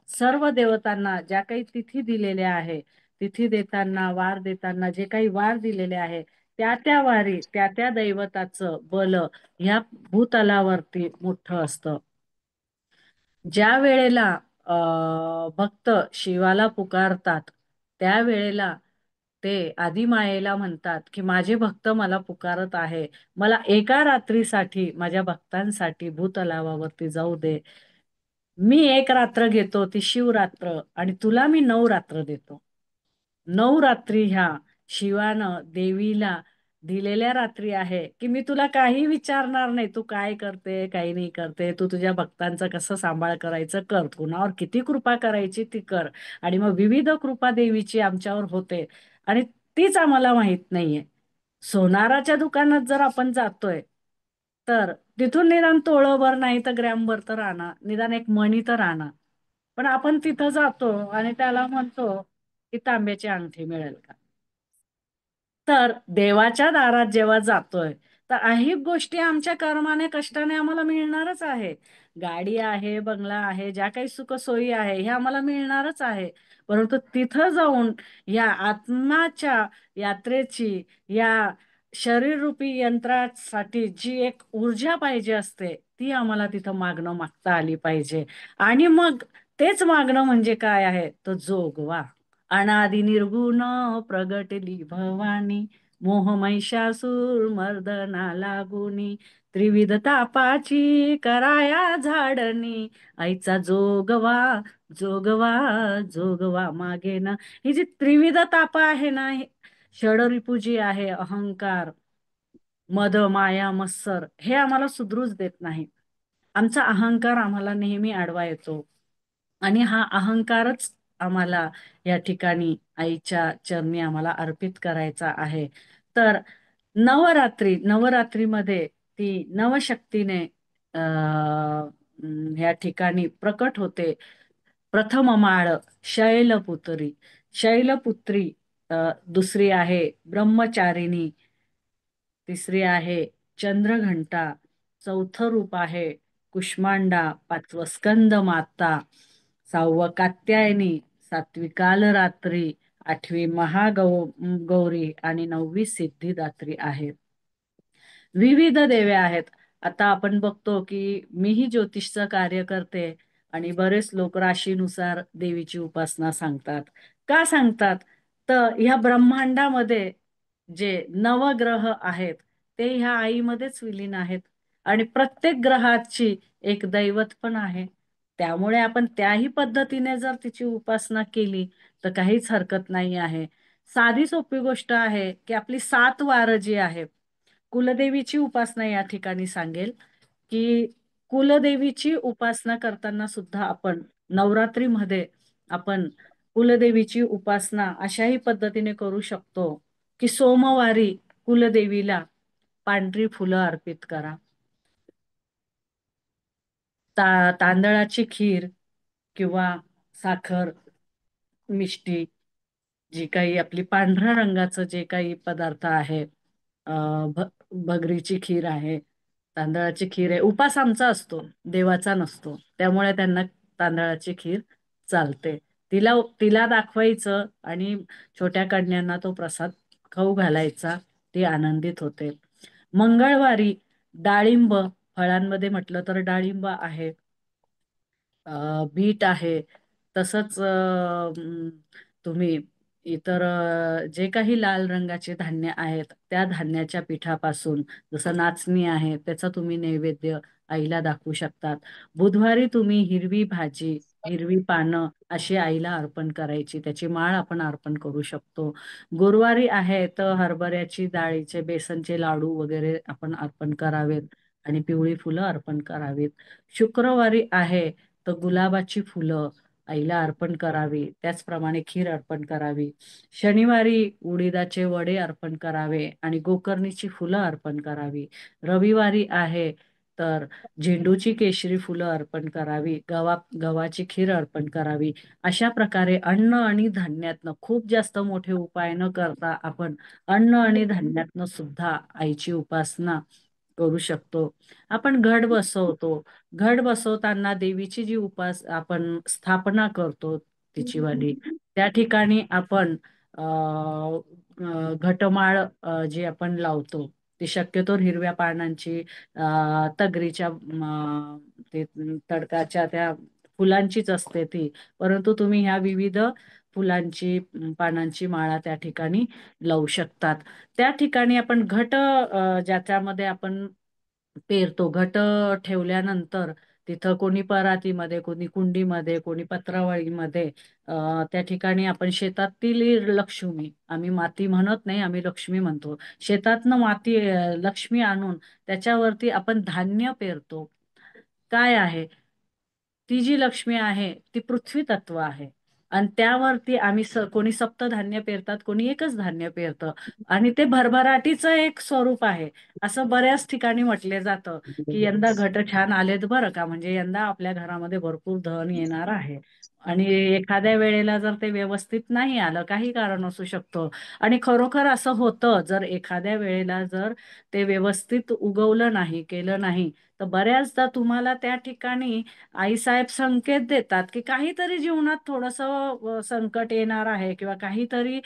सर्व देवतांना ज्या काही तिथी दिलेल्या आहे, तिथी देताना, वार देताना जे काही वार दिलेले आहे, त्या त्या वारी त्या त्या दैवताचं बल ह्या भूतलावरती मोठं असतं. ज्या वेळेला भक्त शिवाला पुकारतात, त्यावेळेला ते आदिमायेला म्हणतात की माझे भक्त मला पुकारत आहे, मला एका रात्रीसाठी माझ्या भक्तांसाठी भूतलावावरती जाऊ दे. मी 1 रात्र घेतो, ती शिवरात्र, आणि तुला मी 9 रात्र देतो. 9 रात्री ह्या शिवानं देवीला दिलेल्या रात्री आहे की मी तुला काही विचारणार नाही, तू काय करते, काही नाही करते, तू तुझ्या भक्तांचा कसं सांभाळ करायचं कर, कुणावर किती कृपा करायची ती कर. आणि मग विविध कृपा देवीची आमच्यावर होते, आणि तीच आम्हाला माहित नाहीये. सोनाराच्या दुकानात जर आपण जातोय, तर तिथून निदान तोळभर नाही तर ग्रॅमभर तर आणा, निदान एक मणी तर आणा. पण आपण तिथं जातो आणि त्याला म्हणतो की तांब्याची अंगठी मिळेल का? तर देवाच्या दारात जेव्हा जातोय, तर अनेक गोष्टी आमच्या कर्माने, कष्टाने आम्हाला मिळणारच आहे. गाडी आहे, बंगला आहे, ज्या काही सुखसोयी आहे, हे आम्हाला मिळणारच आहे. परंतु तिथं जाऊन या आत्माच्या यात्रेची, या शरीररूपी यंत्रासाठी जी एक ऊर्जा पाहिजे असते, ती आम्हाला तिथं मागता आली पाहिजे. आणि मग तेच मागणं म्हणजे काय आहे? तर जोगवा. अनादि निर्गुण प्रगटली भवानी, मोह महिषासूर मर्दना लागुनी, त्रिविध तापाची कराया झाडणी, आईचा जोगवा, जोगवा, जोगवा मागेन. ही जी त्रिविध ताप आहे ना, षडरिपू जी आहे, अहंकार, मद, माया, मत्सर, हे आम्हाला सुधरूच देत नाही. आमचा अहंकार आम्हाला नेहमी आडवा येतो, आणि हा अहंकारच आम्हाला या ठिकाणी आईच्या चरणी आम्हाला अर्पित करायचा आहे. तर नवरात्रीमध्ये ती नवशक्तीने ह्या ठिकाणी प्रकट होते. प्रथम माळ शैलपुत्री, शैलपुत्री, दुसरी आहे ब्रह्मचारिणी, तिसरी आहे चंद्रघंटा, चौथं रूप आहे कुष्मांडा, 5वं स्कंद माता, 6वं कात्यायनी, 7वी कालरात्री, 8वी गौरी आणि 9वी सिद्धिदात्री आहे. विविध देव्या आहेत. आता आपण बघतो की मीही ज्योतिषचं कार्य करते, आणि बरेच लोक राशीनुसार देवीची उपासना सांगतात. का सांगतात? तर ह्या ब्रह्मांडामध्ये जे नवग्रह आहेत, ते ह्या आईमध्येच विलीन आहेत. आणि प्रत्येक ग्रहाची एक दैवत पण आहे. त्यामुळे आपण त्याही पद्धतीने जर तिची उपासना केली तर काहीच हरकत नाही आहे. साधी सोपी गोष्ट आहे की आपली 7 वारं जी आहे, कुलदेवीची उपासना या ठिकाणी सांगेल की कुलदेवीची उपासना करताना सुद्धा आपण नवरात्रीमध्ये आपण कुलदेवीची उपासना अशाही पद्धतीने करू शकतो की सोमवारी कुलदेवीला पांढरी फुलं अर्पित करा. तांदळाची खीर किंवा साखर, मिष्टी, जी काही आपली पांढऱ्या रंगाचं जे काही पदार्थ आहे, भगरीची खीर आहे, तांदळाची खीर आहे. उपास आमचा असतो, देवाचा नसतो. त्यामुळे त्यांना तांदळाची खीर चालते. तिला तिला दाखवायचं आणि छोट्या कन्यांना तो प्रसाद खाऊ घालायचा. ती आनंदित होते. मंगळवारी डाळिंब, फळांमध्ये म्हटलं तर डाळिंब आहे, बीट आहे. तसंच तुम्ही इतर जे काही लाल रंगाचे धान्य आहेत त्या धान्याच्या पिठापासून, जसं नाचणी आहे त्याचा तुम्ही नैवेद्य आईला दाखवू शकतात. बुधवारी तुम्ही हिरवी भाजी, हिरवी पानं अशी आईला अर्पण करायची, त्याची माळ आपण अर्पण करू शकतो. गुरुवारी आहे तर हरभऱ्याची डाळीचे बेसनचे लाडू वगैरे आपण अर्पण करावेत आणि पिवळी फुलं अर्पण करावीत. शुक्रवारी आहे तर गुलाबाची फुलं आईला अर्पण करावी, त्याचप्रमाणे खीर अर्पण करावी. शनिवारी उडीदाचे वडे अर्पण करावे आणि गोकर्णीची फुलं अर्पण करावी. रविवारी आहे तर झेंडूची केशरी फुलं अर्पण करावी, गव्हाची खीर अर्पण करावी. अशा प्रकारे अन्न आणि धान्यातनं, खूप जास्त मोठे उपाय न करता आपण अन्न आणि धान्यातनं सुद्धा आईची उपासना करू शकतो. आपण घट बसवतो. घट बसवताना देवीची जी आपण स्थापना करतो तिची वाली, त्या ठिकाणी आपण घटमाळ जी आपण लावतो ती शक्यतो हिरव्या पानांची, तगरीच्या, ते तडकाच्या त्या फुलांचीच असते ती. परंतु तुम्ही ह्या विविध फुलांची, पानांची माळा त्या ठिकाणी लावू शकतात. त्या ठिकाणी आपण ज्याच्यामध्ये आपण पेरतो, ठेवल्यानंतर तिथं कोणी परातीमध्ये, कोणी कुंडीमध्ये, कोणी पत्रावळीमध्ये, त्या ठिकाणी आपण शेतातील लक्ष्मी, आम्ही माती म्हणत नाही, आम्ही लक्ष्मी म्हणतो, शेतातनं माती, लक्ष्मी आणून त्याच्यावरती आपण धान्य पेरतो. काय आहे, ती जी लक्ष्मी आहे ती पृथ्वी तत्व आहे आणि त्यावरती आम्ही कोणी सप्तधान्य पेरतात, कोणी एकच धान्य पेरतं आणि ते भरभराटीचं एक स्वरूप आहे. असं बऱ्याच ठिकाणी म्हटले जातं की यंदा घट छान आलेत बरं का, म्हणजे यंदा आपल्या घरामध्ये भरपूर धन येणार आहे. आणि एखाद्या वेळेला जर ते व्यवस्थित नाही आलं, काही कारण असू शकतं, आणि खरोखर असं होतं, जर एखाद्या वेळेला जर ते व्यवस्थित उगवलं नाही, केलं नाही, तर बऱ्याचदा तुम्हाला त्या ठिकाणी आईसाहेब संकेत देतात की काहीतरी जीवनात थोडंसं संकट येणार आहे किंवा काहीतरी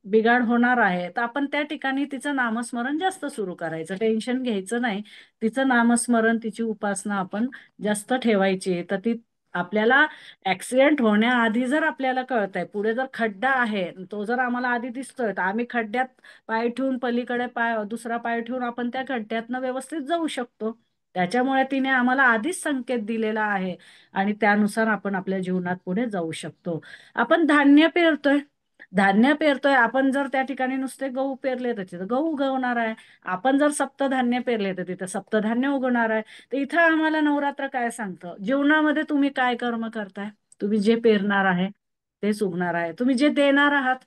बिघाड होणार आहे. तर आपण त्या ठिकाणी तिचं नामस्मरण जास्त सुरू करायचं, टेन्शन घ्यायचं नाही. तिचं नामस्मरण, तिची उपासना आपण जास्त ठेवायची. तर ती आपल्याला ऍक्सिडेंट होण्याआधी जर आपल्याला कळतंय, पुढे जर खड्डा आहे तो जर आम्हाला आधी दिसतोय, तर आम्ही खड्ड्यात पाय ठेवून, पलीकडे दुसरा पाय ठेवून आपण त्या खड्ड्यातनं व्यवस्थित जाऊ शकतो. त्याच्यामुळे तिने आम्हाला आधीच संकेत दिलेला आहे आणि त्यानुसार आपण आपल्या जीवनात पुढे जाऊ शकतो. आपण धान्य पेरतोय, आपण जर त्या ठिकाणी नुसते गहू पेरले तर तिथं गहू उगवणार आहे. आपण जर सप्तधान्य पेरले तर तिथं सप्तधान्य उगवणार आहे. तर इथं आम्हाला नवरात्र काय सांगतं, जीवनामध्ये तुम्ही काय कर्म करताय, तुम्ही जे पेरणार आहे तेच उगणार आहे. तुम्ही जे देणार आहात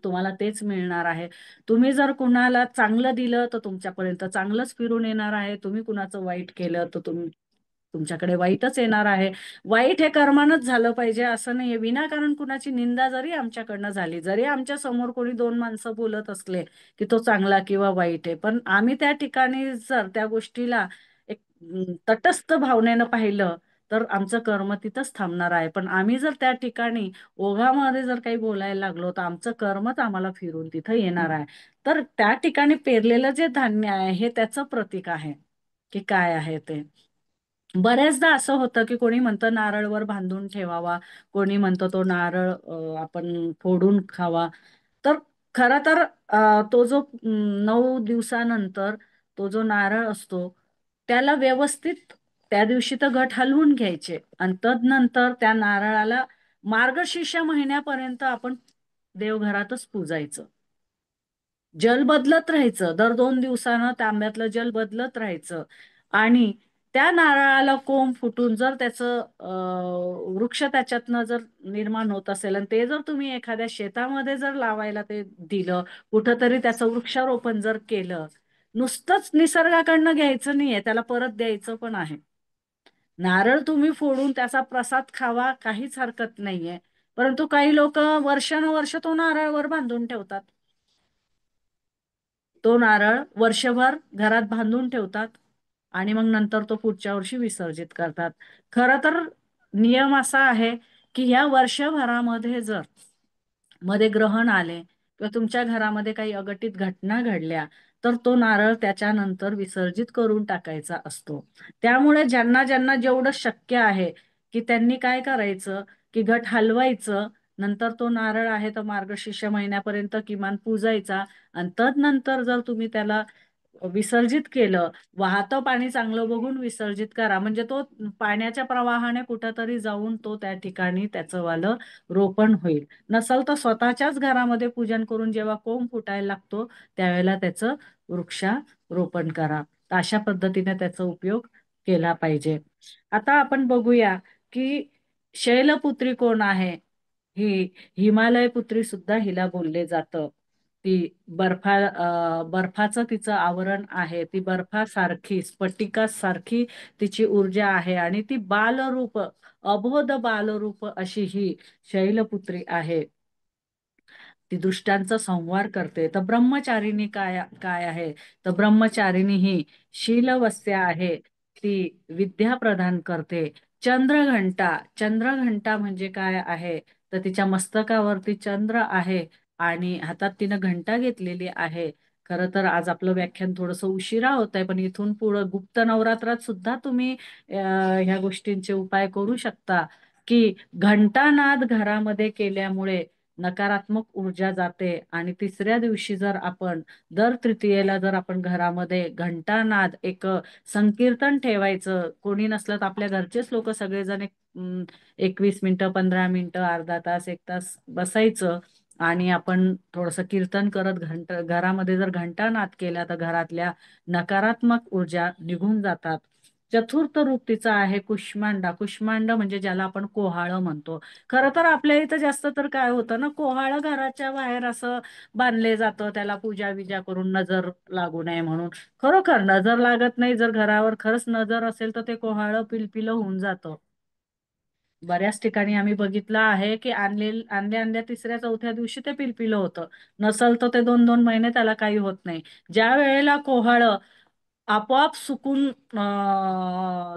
तुम्हाला तेच मिळणार आहे. तुम्ही जर कुणाला चांगलं दिलं तर तुमच्यापर्यंत चांगलंच फिरून येणार आहे. तुम्ही कुणाचं वाईट केलं तर तुमच्याकडे वाईटच येणार आहे. वाईट हे कर्मानच झालं पाहिजे असं नाहीये. विनाकारण कुणाची निंदा जरी आमच्याकडनं झाली, जरी आमच्या समोर कोणी दोन माणसं बोलत असले की तो चांगला किंवा वाईट आहे, पण आम्ही त्या ठिकाणी जर त्या गोष्टीला एक तटस्थ भावनेनं पाहिलं तर आमचं कर्म तिथंच थांबणार आहे. पण आम्ही जर त्या ठिकाणी ओघामध्ये जर काही बोलायला लागलो तर आमचं कर्मच आम्हाला फिरून तिथं येणार आहे. तर त्या ठिकाणी पेरलेलं जे धान्य आहे हे त्याचं प्रतीक आहे की काय आहे ते. बऱ्याचदा असं होतं की कोणी म्हणतं नारळवर बांधून ठेवावा, कोणी म्हणतं तो नारळ आपण फोडून खावा. तर खरं तर तो जो 9 दिवसानंतर तो जो नारळ असतो त्याला व्यवस्थित त्या दिवशी तर घट हलवून घ्यायचे आणि तदनंतर त्या नारळाला मार्गशीर्ष महिन्यापर्यंत आपण देवघरातच पूजायचं. जल बदलत राहायचं, दर 2 दिवसानं तांब्यातलं जल बदलत राहायचं आणि त्या नारळाला कोंब फुटून जर त्याचं वृक्ष त्याच्यातनं जर निर्माण होत असेल आणि ते जर तुम्ही एखाद्या शेतामध्ये जर लावायला ते दिलं, कुठंतरी त्याचं वृक्षारोपण जर केलं, नुसतंच निसर्गाकडनं घ्यायचं नाहीये, त्याला परत द्यायचं पण आहे. नारळ तुम्ही फोडून त्याचा प्रसाद खावा, काहीच हरकत नाहीये, परंतु काही लोक वर्षानुवर्ष तो नारळ वर बांधून ठेवतात. तो नारळ वर्षभर घरात बांधून ठेवतात आणि मग नंतर तो पुढच्या वर्षी विसर्जित करतात. खरं तर नियम असा आहे की या वर्षभरामध्ये जर मध्ये ग्रहण आले किंवा तुमच्या घरामध्ये काही अघटित घटना घडल्या तर तो नारळ त्याच्यानंतर विसर्जित करून टाकायचा असतो. त्यामुळे ज्यांना ज्यांना जेवढं शक्य आहे की त्यांनी काय करायचं की घट हलवायचं, नंतर तो नारळ आहे तर मार्गशीर्ष महिन्यापर्यंत किमान पूजायचा आणि तदनंतर जर तुम्ही त्याला विसर्जित केलं, वाहतं पाणी चांगलं बघून विसर्जित करा, म्हणजे तो पाण्याच्या प्रवाहाने कुठंतरी जाऊन तो त्या ठिकाणी त्याचं वालं रोपण होईल. नसल तर स्वतःच्याच घरामध्ये पूजन करून जेव्हा कोंब फुटायला लागतो त्यावेळेला त्याचं वृक्षारोपण करा. अशा पद्धतीने त्याचा उपयोग केला पाहिजे. आता आपण बघूया की शैलपुत्री कोण आहे. ही हिमालय पुत्री सुद्धा हिला बोलले जातं. ती बर्फाचं तिचं आवरण आहे, ती बर्फासारखी स्फटिकासारखी तिची ऊर्जा आहे आणि ती बालरूप, अबोध बालरूप अशी ही शैलपुत्री आहे. ती दुष्टांचा संहार करते. तर ब्रह्मचारिणी काय काय आहे, तर ब्रह्मचारिणी ही शीलवस्या आहे, ती विद्या प्रदान करते. चंद्रघंटा, चंद्रघंटा म्हणजे काय आहे, तर तिच्या मस्तकावरती चंद्र आहे आणि हातात तिनं घंटा घेतलेली आहे. खरं तर आज आपलं व्याख्यान थोडस उशिरा होत आहे, पण इथून पुढं गुप्त नवरात्रात सुद्धा तुम्ही ह्या गोष्टींचे उपाय करू शकता की घंटानाद घरामध्ये केल्यामुळे नकारात्मक ऊर्जा जाते आणि तिसऱ्या दिवशी जर आपण दर तृतीयेला जर आपण घरामध्ये घंटानाद एक संकीर्तन ठेवायचं, कोणी नसलं तर आपल्या घरचेच लोक सगळेजण 21 मिनिटं, 15 मिनिटं, अर्धा तास, 1 तास बसायचं आणि आपण थोडस कीर्तन करत घरामध्ये जर घंटानाद केला तर घरातल्या नकारात्मक ऊर्जा निघून जातात. चतुर्थ रूप तिचं आहे कुष्मांडा. कुष्मांड म्हणजे ज्याला आपण कोहाळं म्हणतो. खरं तर आपल्या इथं जास्त तर काय होतं ना, कोहाळं घराच्या बाहेर असं बांधले जातं, त्याला पूजा विजा करून नजर लागू नये म्हणून. खरोखर नजर लागत नाही, जर घरावर खरंच नजर असेल तर ते कोहाळं पिलपिलं होऊन जातं. बऱ्याच ठिकाणी आम्ही बघितलं आहे की आणल्या आणल्या तिसऱ्या चौथ्या दिवशी ते पिलपिलं होतं, नसल तर ते 2-2 महिने त्याला काही होत नाही. ज्या वेळेला कोहाळं आपोआप सुकून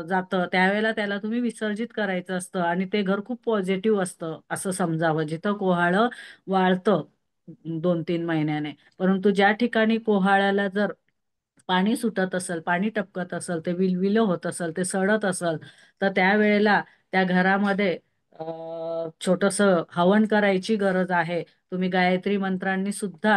जातं त्यावेळेला त्याला तुम्ही विसर्जित करायचं असतं आणि ते घर खूप पॉझिटिव्ह असतं असं समजावं, जिथं कोहाळं वाळतं 2-3 महिन्याने. परंतु ज्या ठिकाणी कोहाळ्याला जर पाणी सुटत असेल, पाणी टपकत असेल, ते विलविलं होत असेल, ते सडत असेल, तर त्यावेळेला त्या घरामध्ये छोटस हवन करायची गरज आहे. तुम्ही गायत्री मंत्रांनी सुद्धा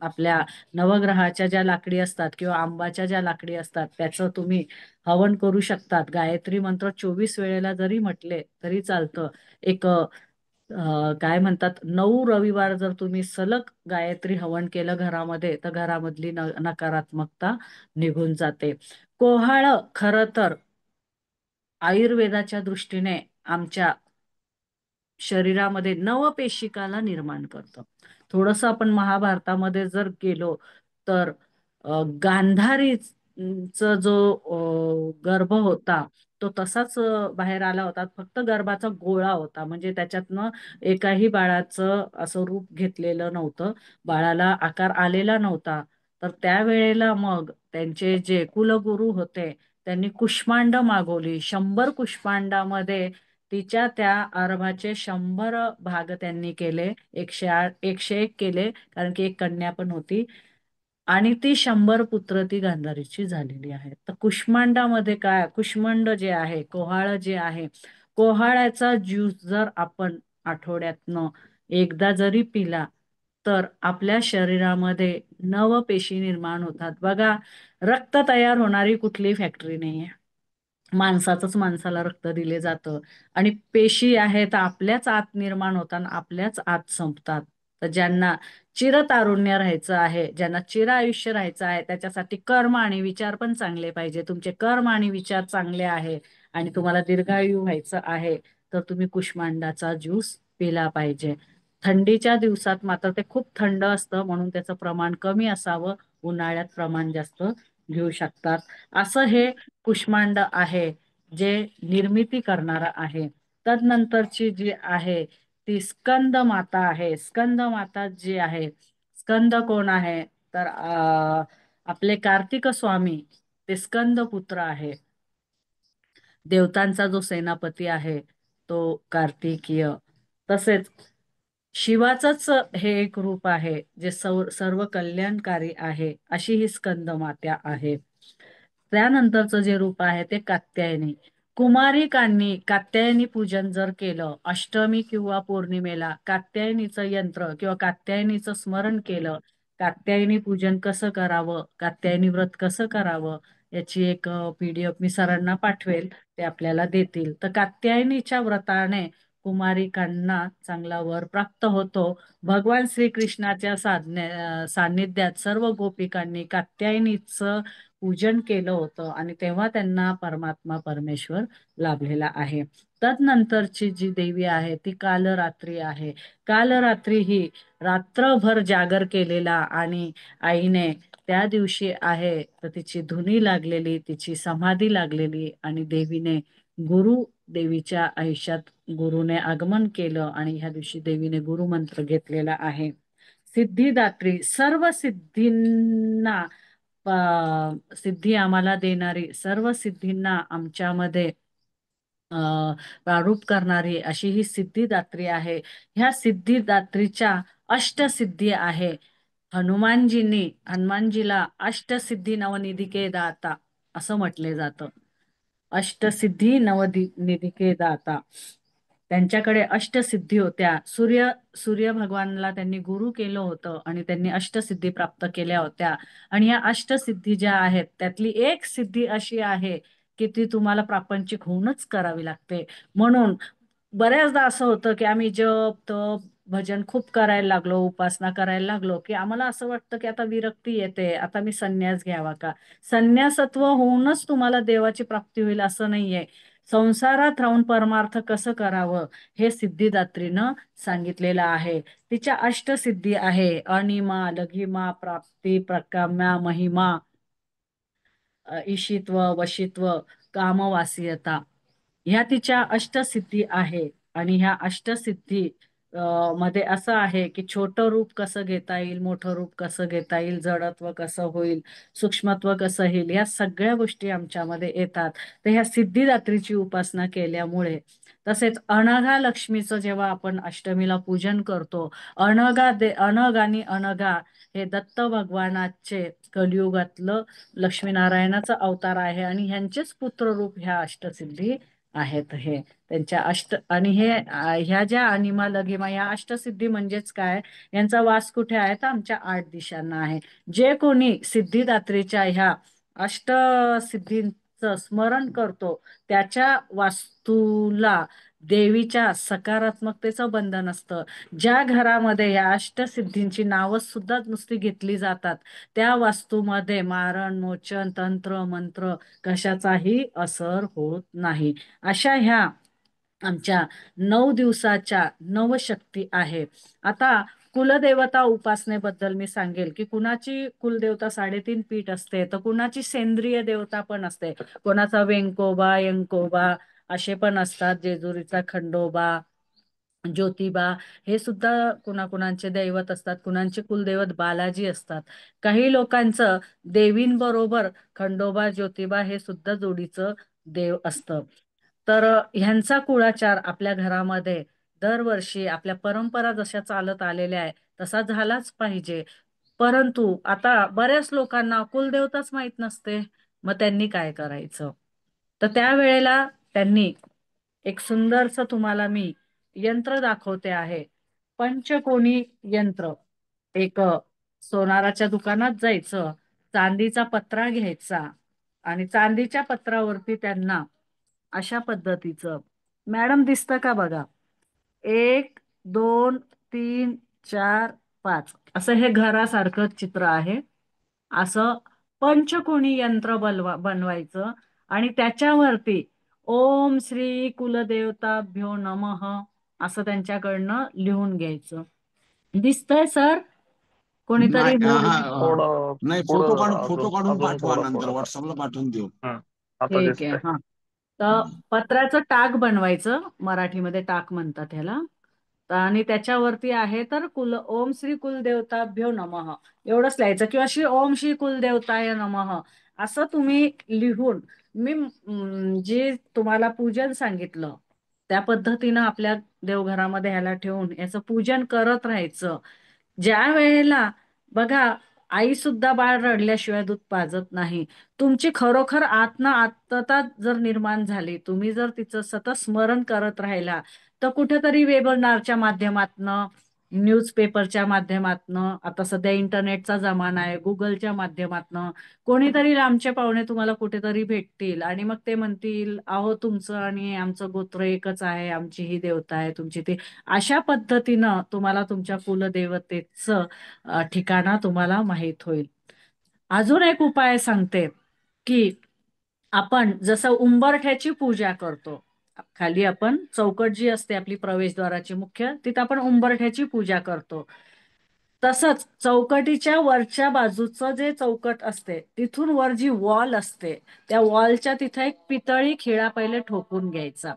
आपल्या नवग्रहाच्या ज्या लाकडी असतात किंवा आंबाच्या ज्या लाकडी असतात त्याचं तुम्ही हवन करू शकतात. गायत्री मंत्र 24 वेळेला जरी म्हटले तरी चालतं. एक काय म्हणतात, 9 रविवार जर तुम्ही सलग गायत्री हवन केलं घरामध्ये तर घरामधली नकारात्मकता निघून जाते. कोहाळं खरं तर आयुर्वेदाच्या दृष्टीने आमच्या शरीरामध्ये नवपेशिकाला निर्माण करतं. थोडस आपण महाभारतामध्ये जर गेलो तर गांधारीचा जो गर्भ होता तो तसाच बाहेर आला होता, फक्त गर्भाचा गोळा होता, म्हणजे त्याच्यातनं एकाही बाळाचं असं रूप घेतलेलं नव्हतं, बाळाला आकार आलेला नव्हता. तर त्यावेळेला मग त्यांचे जे कुलगुरू होते त्यांनी कुष्मांड मागवली. 100 कुष्मांडामध्ये तिच्या त्या अर्भाचे 100 भाग त्यांनी केले. 101 केले, कारण की एक कन्या पण होती आणि ती 100 पुत्र ती गांधारीची झालेली आहे. तर कुष्मांडामध्ये काय, कुष्मांड जे आहे, कोहाळ जे आहे, कोहाळ्याचा ज्यूस जर आपण आठवड्यातनं एकदा जरी पिला तर आपल्या शरीरामध्ये नवपेशी निर्माण होतात. बघा, रक्त तयार होणारी कुठली फॅक्टरी नाहीये. माणसाचंच माणसाला रक्त दिले जातं आणि पेशी आहेत आपल्याच आत निर्माण होतात, आपल्याच आत संपतात. तर ज्यांना चिरतारुण्य राहायचं आहे, ज्यांना चिर आयुष्य राहायचं आहे, त्याच्यासाठी कर्म आणि विचार पण चांगले पाहिजे. तुमचे कर्म आणि विचार चांगले आहे आणि तुम्हाला दीर्घायू व्हायचं आहे, तर तुम्ही कुष्मांडाचा ज्यूस पिला पाहिजे. थंडीच्या दिवसात मात्र ते खूप थंड असतं, म्हणून त्याचं प्रमाण कमी असावं. उन्हाळ्यात प्रमाण जास्त घेऊ शकतात. असं हे कुष्मांड आहे जे निर्मिती करणारा आहे. तदनंतरची जी आहे ती स्कंद माता आहे. स्कंद माता जी आहे, स्कंद कोण आहे तर आपले कार्तिक स्वामी ते स्कंद पुत्र आहे. देवतांचा जो सेनापती आहे तो कार्तिकीय. तसेच शिवाचंच हे एक रूप आहे जे सर्व कल्याणकारी आहे, अशी ही स्कंद माता आहे. त्यानंतरचं जे रूप आहे ते कात्यायनी. कुमारिकांनी कात्यायनी पूजन जर केलं, अष्टमी किंवा पौर्णिमेला कात्यायनीचं यंत्र किंवा कात्यायनीचं स्मरण केलं, कात्यायनी पूजन कसं करावं, कात्यायनी व्रत कसं करावं, याची एक PDF मी सरांना पाठवेल, ते आपल्याला देतील. तर कात्यायनीच्या व्रताने कुमारिकांना चांगला वर प्राप्त होतो. भगवान श्रीकृष्णाच्या सान्निध्यात सर्व गोपिकांनी कात्यायनीचं पूजन केलं होतं आणि तेव्हा त्यांना परमात्मा परमेश्वर लाभलेला आहे. तदनंतरची जी देवी आहे ती कालरात्री आहे. कालरात्री ही रात्रभर जागर केलेला आणि आईने त्या दिवशी आहे तर तिची धुनी लागलेली, तिची समाधी लागलेली आणि देवीने गुरु देवीच्या आयुष्यात गुरुने आगमन केलं आणि ह्या दिवशी देवीने गुरुमंत्र घेतलेला आहे. सिद्धिदात्री, सर्व सिद्धींना सिद्धी आम्हाला देणारी, सर्व सिद्धींना आमच्यामध्ये प्रारूप करणारी अशी ही सिद्धिदात्री आहे. ह्या सिद्धिदात्रीच्या अष्टसिद्धी आहे. हनुमानजीला अष्टसिद्धी नवनिधिके दाता असं म्हटले जातं. अष्टसिद्धी नवनिधिके दाता, त्यांच्याकडे अष्टसिद्धी होत्या. सूर्य भगवानला त्यांनी गुरु केलं होतं आणि त्यांनी अष्टसिद्धी प्राप्त केल्या होत्या. आणि या अष्टसिद्धी ज्या आहेत त्यातली एक सिद्धी अशी आहे की ती तुम्हाला प्रापंचिक होऊनच करावी लागते. म्हणून बऱ्याचदा असं होतं की आम्ही जप तप भजन खूप करायला लागलो, उपासना करायला लागलो की आम्हाला असं वाटतं की आता विरक्ती येते, आता मी संन्यास घ्यावा का. संन्यासत्व होऊनच तुम्हाला देवाची प्राप्ती होईल असं नाहीये. संसारात राहून परमार्थ कसं करावं हे सिद्धिदात्रीनं सांगितलेलं आहे. तिच्या अष्टसिद्धी आहे अनिमा, लघिमा, प्राप्ती, प्रकाम्या, महिमा, ईशित्व, वशित्व, कामवासियता, ह्या तिच्या अष्टसिद्धी आहे. आणि ह्या अष्टसिद्धी मध्ये असं आहे की छोटं रूप कसं घेता येईल, मोठं रूप कसं घेता येईल, जडत्व कसं होईल, सूक्ष्मत्व कसं येईल, या सगळ्या गोष्टी आमच्यामध्ये येतात. तर ह्या सिद्धिदात्रीची उपासना केल्यामुळे, तसेच अनघा लक्ष्मीचं जेव्हा आपण अष्टमीला पूजन करतो, अनघ आणि अनघा हे दत्त भगवानाचे कलियुगातलं लक्ष्मीनारायणाचा अवतार आहे आणि ह्यांचेच पुत्ररूप ह्या अष्टसिद्धी आहेत. हे त्यांच्या आणि ह्या ज्या अनिमा लघिमा ह्या अष्टसिद्धी म्हणजेच काय, यांचा वास कुठे आहे तर आमच्या 8 दिशांना आहे. जे कोणी सिद्धिदात्रीच्या ह्या अष्टसिद्धींचं स्मरण करतो त्याच्या वास्तूला देवीच्या सकारात्मकतेचं बंधन असतं. ज्या घरामध्ये या अष्टसिद्धींची नावं सुद्धा नुसती घेतली जातात त्या वास्तूमध्ये मारण मोचन तंत्र मंत्र कशाचाही असर होत नाही. अशा ह्या आमच्या 9 दिवसाच्या नवशक्ती आहे. आता कुलदेवता उपासनेबद्दल मी सांगेल की कुणाची कुलदेवता 3.5 पीठ असते, तर कुणाची सेंद्रिय देवता पण असते. कोणाचा वेंकोबा यंकोबा असे पण असतात, जेजुरीचा खंडोबा, ज्योतिबा, हे सुद्धा कुणाकुणाचे दैवत असतात. कुणाचे कुलदैवत बालाजी असतात. काही लोकांचं देवींबरोबर खंडोबा ज्योतिबा हे सुद्धा जोडीचं देव असतं. तर ह्यांचा कुळाचार आपल्या घरामध्ये दरवर्षी आपल्या परंपरा जशा चालत आलेल्या आहे तसा झालाच पाहिजे. परंतु आता बऱ्याच लोकांना कुलदेवताच माहित नसते, मग त्यांनी काय करायचं. तर त्यावेळेला त्यांनी एक सुंदरसं तुम्हाला मी यंत्र दाखवते आहे. पंचकोनी यंत्र. एक सोनाराच्या दुकानात जायचं, चांदीचा पत्रा घ्यायचा आणि चांदीच्या पत्रावरती त्यांना अशा पद्धतीचं, मॅडम दिसतं का बघा, 1 2 3 4 5 असं हे घरासारखं चित्र आहे. असं पंचकोनी यंत्र बनवायचं आणि त्याच्यावरती ओम श्री कुलदेवताभ्यो नमः असं त्यांच्याकडनं लिहून घ्यायचं. दिसतंय सर? कोणीतरी नाही बोर्ड. नाही, फोटो पुढं काढून अजून अजून पाठवा, थोडं नंतर पुढं करा. व्हॉट्सअपला पाठवून देऊ. आता ठीक आहे. दिसतंय. हा, तर पत्राचं टाक बनवायचं, मराठीमध्ये टाक म्हणतात ह्याला. आणि त्याच्यावरती आहे तर ओम श्री कुलदेवताभ्यो नमः एवढंच लिहायचं, किंवा ओम श्री कुलदेवताय नमः असं तुम्ही लिहून, मी जे तुम्हाला पूजन सांगितलं त्या पद्धतीनं आपल्या देवघरामध्ये ह्याला ठेवून याचं पूजन करत राहायचं. ज्या वेळेला बघा, आई सुद्धा बाळ रडल्याशिवाय दूध पाजत नाही. तुमची खरोखर आत्मता जर निर्माण झाली, तुम्ही जर तिचं सतत स्मरण करत राहिला, तर कुठेतरी वेबिनारच्या माध्यमातनं, न्यूजपेपरच्या माध्यमातनं, आता सध्या इंटरनेटचा जमाना आहे, गुगलच्या माध्यमातनं कोणीतरी लांबचे पाहुणे तुम्हाला कुठेतरी भेटतील आणि मग ते म्हणतील, अहो तुमचं आणि आमचं गोत्र एकच आहे, आमची ही देवता आहे, तुमची ती. अशा पद्धतीनं तुम्हाला तुमच्या कुलदेवतेचं ठिकाणा तुम्हाला माहित होईल. अजून एक उपाय सांगते, की आपण जसं उंबरठ्याची पूजा करतो, खाली आपण चौकट जी असते आपली प्रवेशद्वाराची मुख्य, तिथं आपण उंबरठ्याची पूजा करतो. तसंच चौकटीच्या वरच्या बाजूचं जे चौकट असते, तिथून वर जी वॉल असते, त्या वॉलच्या तिथे एक पितळी खिळा पहिले ठोकून घ्यायचा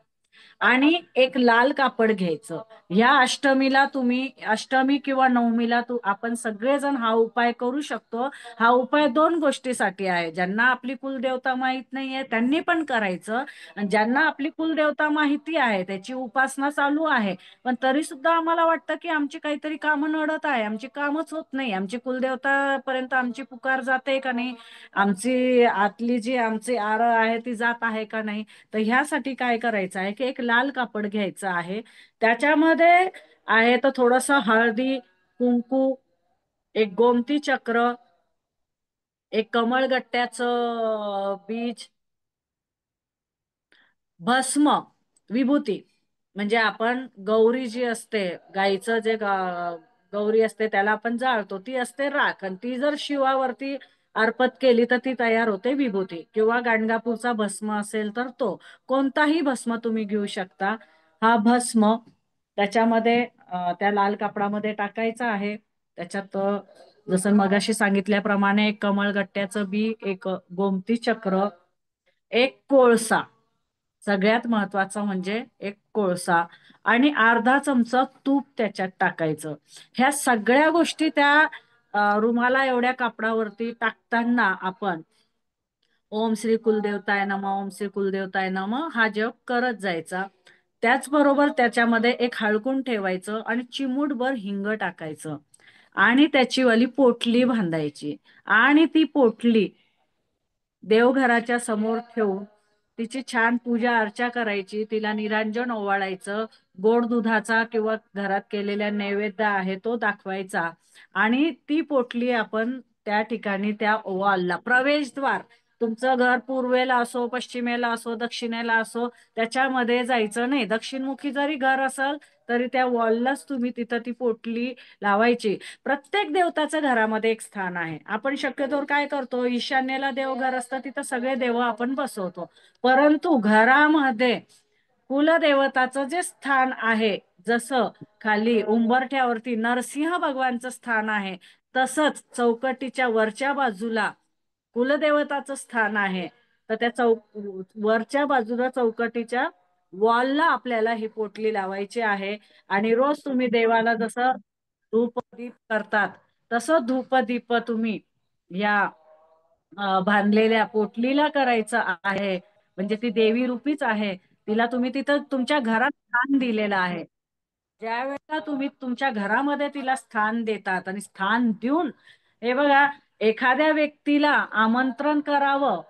आणि एक लाल कापड घ्यायचं. ह्या अष्टमीला तुम्ही, अष्टमी किंवा नवमीला आपण सगळेजण हा उपाय करू शकतो. हा उपाय 2 गोष्टीसाठी आहे. ज्यांना आपली कुलदेवता माहित नाहीये त्यांनी पण करायचं, आणि ज्यांना आपली कुलदेवता माहिती आहे, त्याची उपासना चालू आहे, पण तरी सुद्धा आम्हाला वाटतं की आमची काहीतरी कामं नडत आहे, आमची कामच होत नाही, आमची कुलदेवता पर्यंत आमची पुकार जाते का नाही, आमची आतली जी आमची आर आहे ती जात आहे का नाही, तर ह्यासाठी काय करायचं आहे की एक लाल कापड घ्यायचं आहे. त्याच्यामध्ये आहे तर थोडस हळदी, कुंकू, एक गोमती चक्र, एक कमळगट्ट्याचं बीज, भस्म, विभूती, म्हणजे आपण गौरी जी असते, गाईचं जे गौरी असते त्याला आपण जाळतो, ती असते राख, आणि ती जर शिवावरती अर्पत केली तर ती तयार होते विभूती, किंवा गाणगापूरचा भस्म असेल तर तो, कोणताही भस्म तुम्ही घेऊ शकता. हा भस्म त्याच्यामध्ये त्या लाल कापडामध्ये टाकायचा आहे. त्याच्यात जसं मगाशी सांगितल्याप्रमाणे एक कमळगट्ट्याचं बी, एक गोमती चक्र, एक कोळसा, सगळ्यात महत्वाचं म्हणजे एक कोळसा, आणि अर्धा चमचा तूप त्याच्यात टाकायचं. ह्या सगळ्या गोष्टी त्या रुमाला एवढ्या कापडावरती टाकताना आपण ओम श्री कुलदेवताय नमः, ओम श्री कुलदेवताय नमः हा जप करत जायचा. त्याचबरोबर त्याच्यामध्ये एक हळकुंड ठेवायचं आणि चिमूटभर हिंग टाकायचं आणि त्याची वाली पोटली बांधायची, आणि ती पोटली देवघराच्या समोर ठेवून तिची छान पूजा अर्चा करायची, तिला निरांजन ओवाळायचं, गोड दुधाचा किंवा घरात केलेला नैवेद्य आहे तो दाखवायचा, आणि ती पोटली आपण त्या ठिकाणी त्या वॉलला, प्रवेशद्वार, तुमचं घर पूर्वेला असो, पश्चिमेला असो, दक्षिणेला असो, त्याच्यामध्ये जायचं नाही. दक्षिणमुखी जरी घर असेल तरी त्या वॉललाच तुम्ही तिथं ती पोटली लावायची. प्रत्येक देवताचं घरामध्ये एक स्थान आहे. आपण शक्यतोवर काय करतो, ईशान्येला देवघर असतं तिथं सगळे देव आपण बसवतो, परंतु घरामध्ये कुलदेवताचं जे स्थान आहे, जसं खाली उंबरठ्यावरती नरसिंह भगवानचं स्थान आहे, तसंच चौकटीच्या वरच्या बाजूला कुलदेवताचं स्थान आहे. तर त्या वरच्या बाजूला चौकटीच्या वॉलला आपल्याला ही पोटली लावायची आहे. आणि रोज तुम्ही देवाला जसं धूपदीप करतात तसं धूपदीप तुम्ही या बांधलेल्या पोटलीला करायचं आहे. म्हणजे ती देवी रूपीच आहे, तिला तुम्ही तिथं तुमच्या घरात स्थान दिलेलं आहे. ज्या वेळेला तुम्ही तुमच्या घरामध्ये तिला स्थान देतात, आणि स्थान देऊन, हे बघा, एखाद्या व्यक्तीला आमंत्रण करावं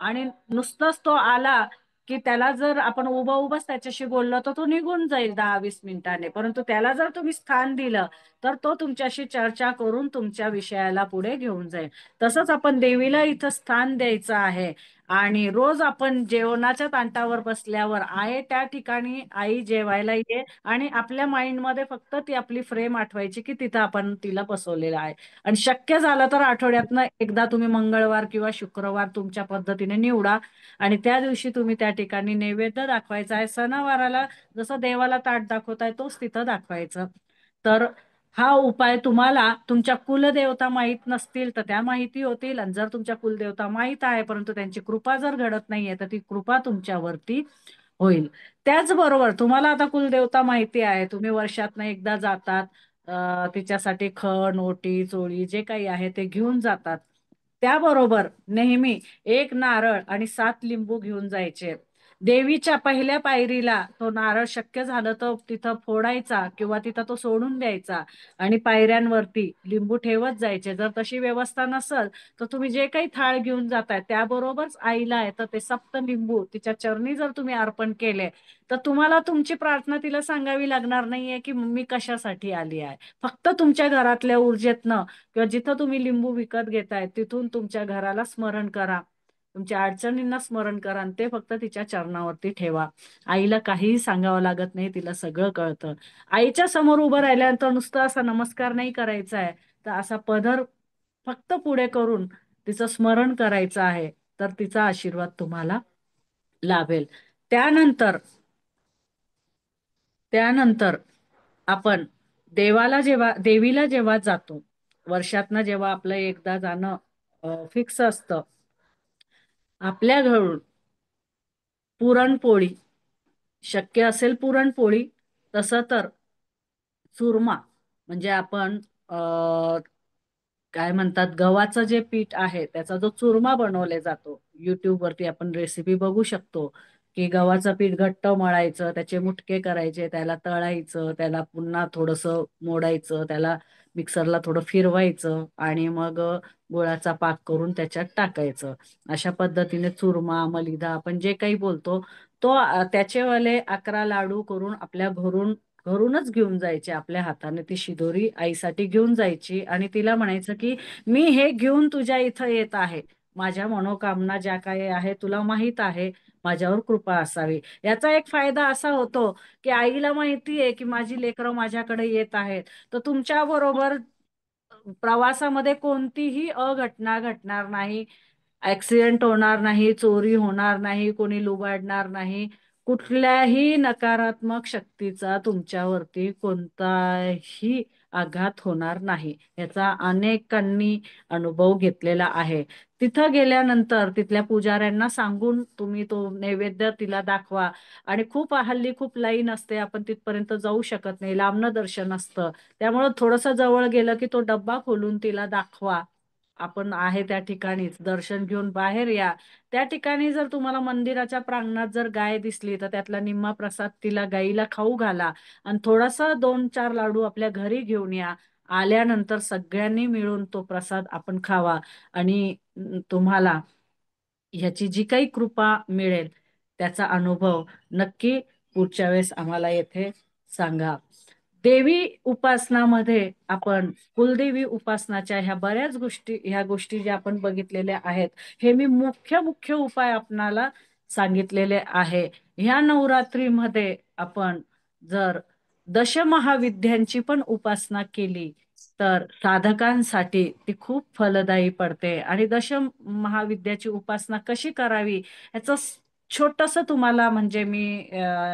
आणि नुसतंच तो आला की त्याला जर आपण उभंच त्याच्याशी बोललो तर तो निघून जाईल 10-20 मिनिटाने, परंतु त्याला जर तुम्ही स्थान दिलं तर तो तुमच्याशी चर्चा करून तुमच्या विषयाला पुढे घेऊन जाईल. तसंच आपण देवीला इथं स्थान द्यायचं आहे. आणि रोज आपण जेवणाच्या ताटावर बसल्यावर आहे त्या ठिकाणी आई जेवायला ये आणि आपल्या माइंडमध्ये फक्त ती आपली फ्रेम आठवायची की तिथं आपण तिला बसवलेलं आहे. आणि शक्य झालं तर आठवड्यातनं एकदा तुम्ही मंगळवार किंवा शुक्रवार तुमच्या पद्धतीने निवडा आणि त्या दिवशी तुम्ही त्या ठिकाणी नैवेद्य दाखवायचा आहे. सणावाराला जसं देवाला ताट दाखवताय तोच तिथं दाखवायचं. तर हा उपाय तुम्हाला तुमच्या कुलदेवता माहित नसतील तर त्या माहिती होतील, आणि जर तुमच्या कुलदेवता माहित आहे परंतु त्यांची कृपा जर घडत नाहीये तर ती कृपा तुमच्यावरती होईल. त्याचबरोबर तुम्हाला आता कुलदेवता माहिती आहे, तुम्ही वर्षातनं एकदा जातात, तिच्यासाठी खण, ओटी, चोळी जे काही आहे ते घेऊन जातात. त्याबरोबर नेहमी 1 नारळ आणि 7 लिंबू घेऊन जायचे. देवीच्या पहिल्या पायरीला तो नारळ शक्य झालं तर तिथं फोडायचा किंवा तिथं तो सोडून द्यायचा आणि पायऱ्यांवरती लिंबू ठेवत जायचे. जर तशी व्यवस्था नसेल तर तुम्ही जे काही थाळ घेऊन जाताय त्याबरोबरच आईला आहे तर ते सप्त लिंबू तिच्या चरणी जर तुम्ही अर्पण केले तर तुम्हाला तुमची प्रार्थना तिला सांगावी लागणार नाहीये की मी कशासाठी आली आहे. फक्त तुमच्या घरातल्या ऊर्जेतनं किंवा जिथं तुम्ही लिंबू विकत घेताय तिथून तुमच्या घराला स्मरण करा, तुमच्या अडचणींना स्मरण करा आणि ते फक्त तिच्या चरणावरती ठेवा. आईला काहीही सांगावं लागत नाही, तिला सगळं कळतं. आईच्या समोर उभं राहिल्यानंतर नुसतं असा नमस्कार नाही करायचा आहे, तर असा पदर फक्त पुढे करून तिचं स्मरण करायचं आहे, तर तिचा आशीर्वाद तुम्हाला लाभेल. त्यानंतर त्यानंतर आपण देवीला जेव्हा जातो, वर्षातनं जेव्हा आपलं एकदा जाणं फिक्स असतं, आपल्या घरून पुरणपोळी, शक्य असेल पुरणपोळी, तसं तर चुरमा म्हणजे आपण काय म्हणतात गव्हाचं जे पीठ आहे त्याचा जो चुरमा बनवला जातो, युट्यूब वरती आपण रेसिपी बघू शकतो की गव्हाचं पीठ घट्ट मळायचं, त्याचे मुटके करायचे, त्याला तळायचं, त्याला पुन्हा थोडंसं मोडायचं, त्याला मिक्सरला थोडं फिरवायचं आणि मग गुळाचा पाक करून त्याच्यात टाकायचं. अशा पद्धतीने चुरमा, मलिदा आपण जे काही बोलतो तो त्याचेवाले 11 लाडू करून आपल्या घरूनच घेऊन जायचे. आपल्या हाताने ती शिदोरी आईसाठी घेऊन जायची आणि तिला म्हणायचं की मी हे घेऊन तुझ्या इथं येत आहे, माझ्या मनोकामना ज्या काही आहे तुला माहित आहे, माझ्यावर कृपा असावी. याचा एक फायदा असा होतो की आईला माहिती आहे की माझी लेकरं माझ्याकडे येत आहेत, तर तुमच्या बरोबर प्रवासामध्ये कोणतीही अघटना घडणार नाही, ऍक्सिडेंट होणार नाही, चोरी होणार नाही, कोणी लुबाडणार नाही, कुठल्याही नकारात्मक शक्तीचा तुमच्यावरती कोणताही आघात होणार नाही. याचा अनेकांनी अनुभव घेतलेला आहे. तिथं गेल्यानंतर तिथल्या पुजाऱ्यांना सांगून तुम्ही तो नैवेद्य तिला दाखवा. आणि हल्ली खूप लाईन असते, आपण तिथपर्यंत जाऊ शकत नाही, लांबनं दर्शन असतं, त्यामुळं थोडंसं जवळ गेलं की तो डब्बा खोलून तिला दाखवा. आपण आहे त्या ठिकाणीच दर्शन घेऊन बाहेर या. त्या ठिकाणी जर तुम्हाला मंदिराच्या प्रांगणात जर गाय दिसली तर त्यातला निम्मा प्रसाद तिला गाईला खाऊ घाला आणि थोडासा 2-4 लाडू आपल्या घरी घेऊन या. आल्यानंतर सगळ्यांनी मिळून तो प्रसाद आपण खावा आणि तुम्हाला ह्याची जी काही कृपा मिळेल त्याचा अनुभव नक्की पुढच्या वेळेस आम्हाला येथे सांगा. देवी उपासनामध्ये आपण कुलदेवी उपासनाच्या ह्या गोष्टी ज्या आपण बघितलेल्या आहेत, हे मी मुख्य मुख्य उपाय आपणाला सांगितलेले आहे. ह्या नवरात्रीमध्ये आपण जर दशमहाविद्यांची पण उपासना केली तर साधकांसाठी ती खूप फलदायी पडते. आणि दशमहाविद्याची उपासना कशी करावी याचं छोटंसं तुम्हाला म्हणजे मी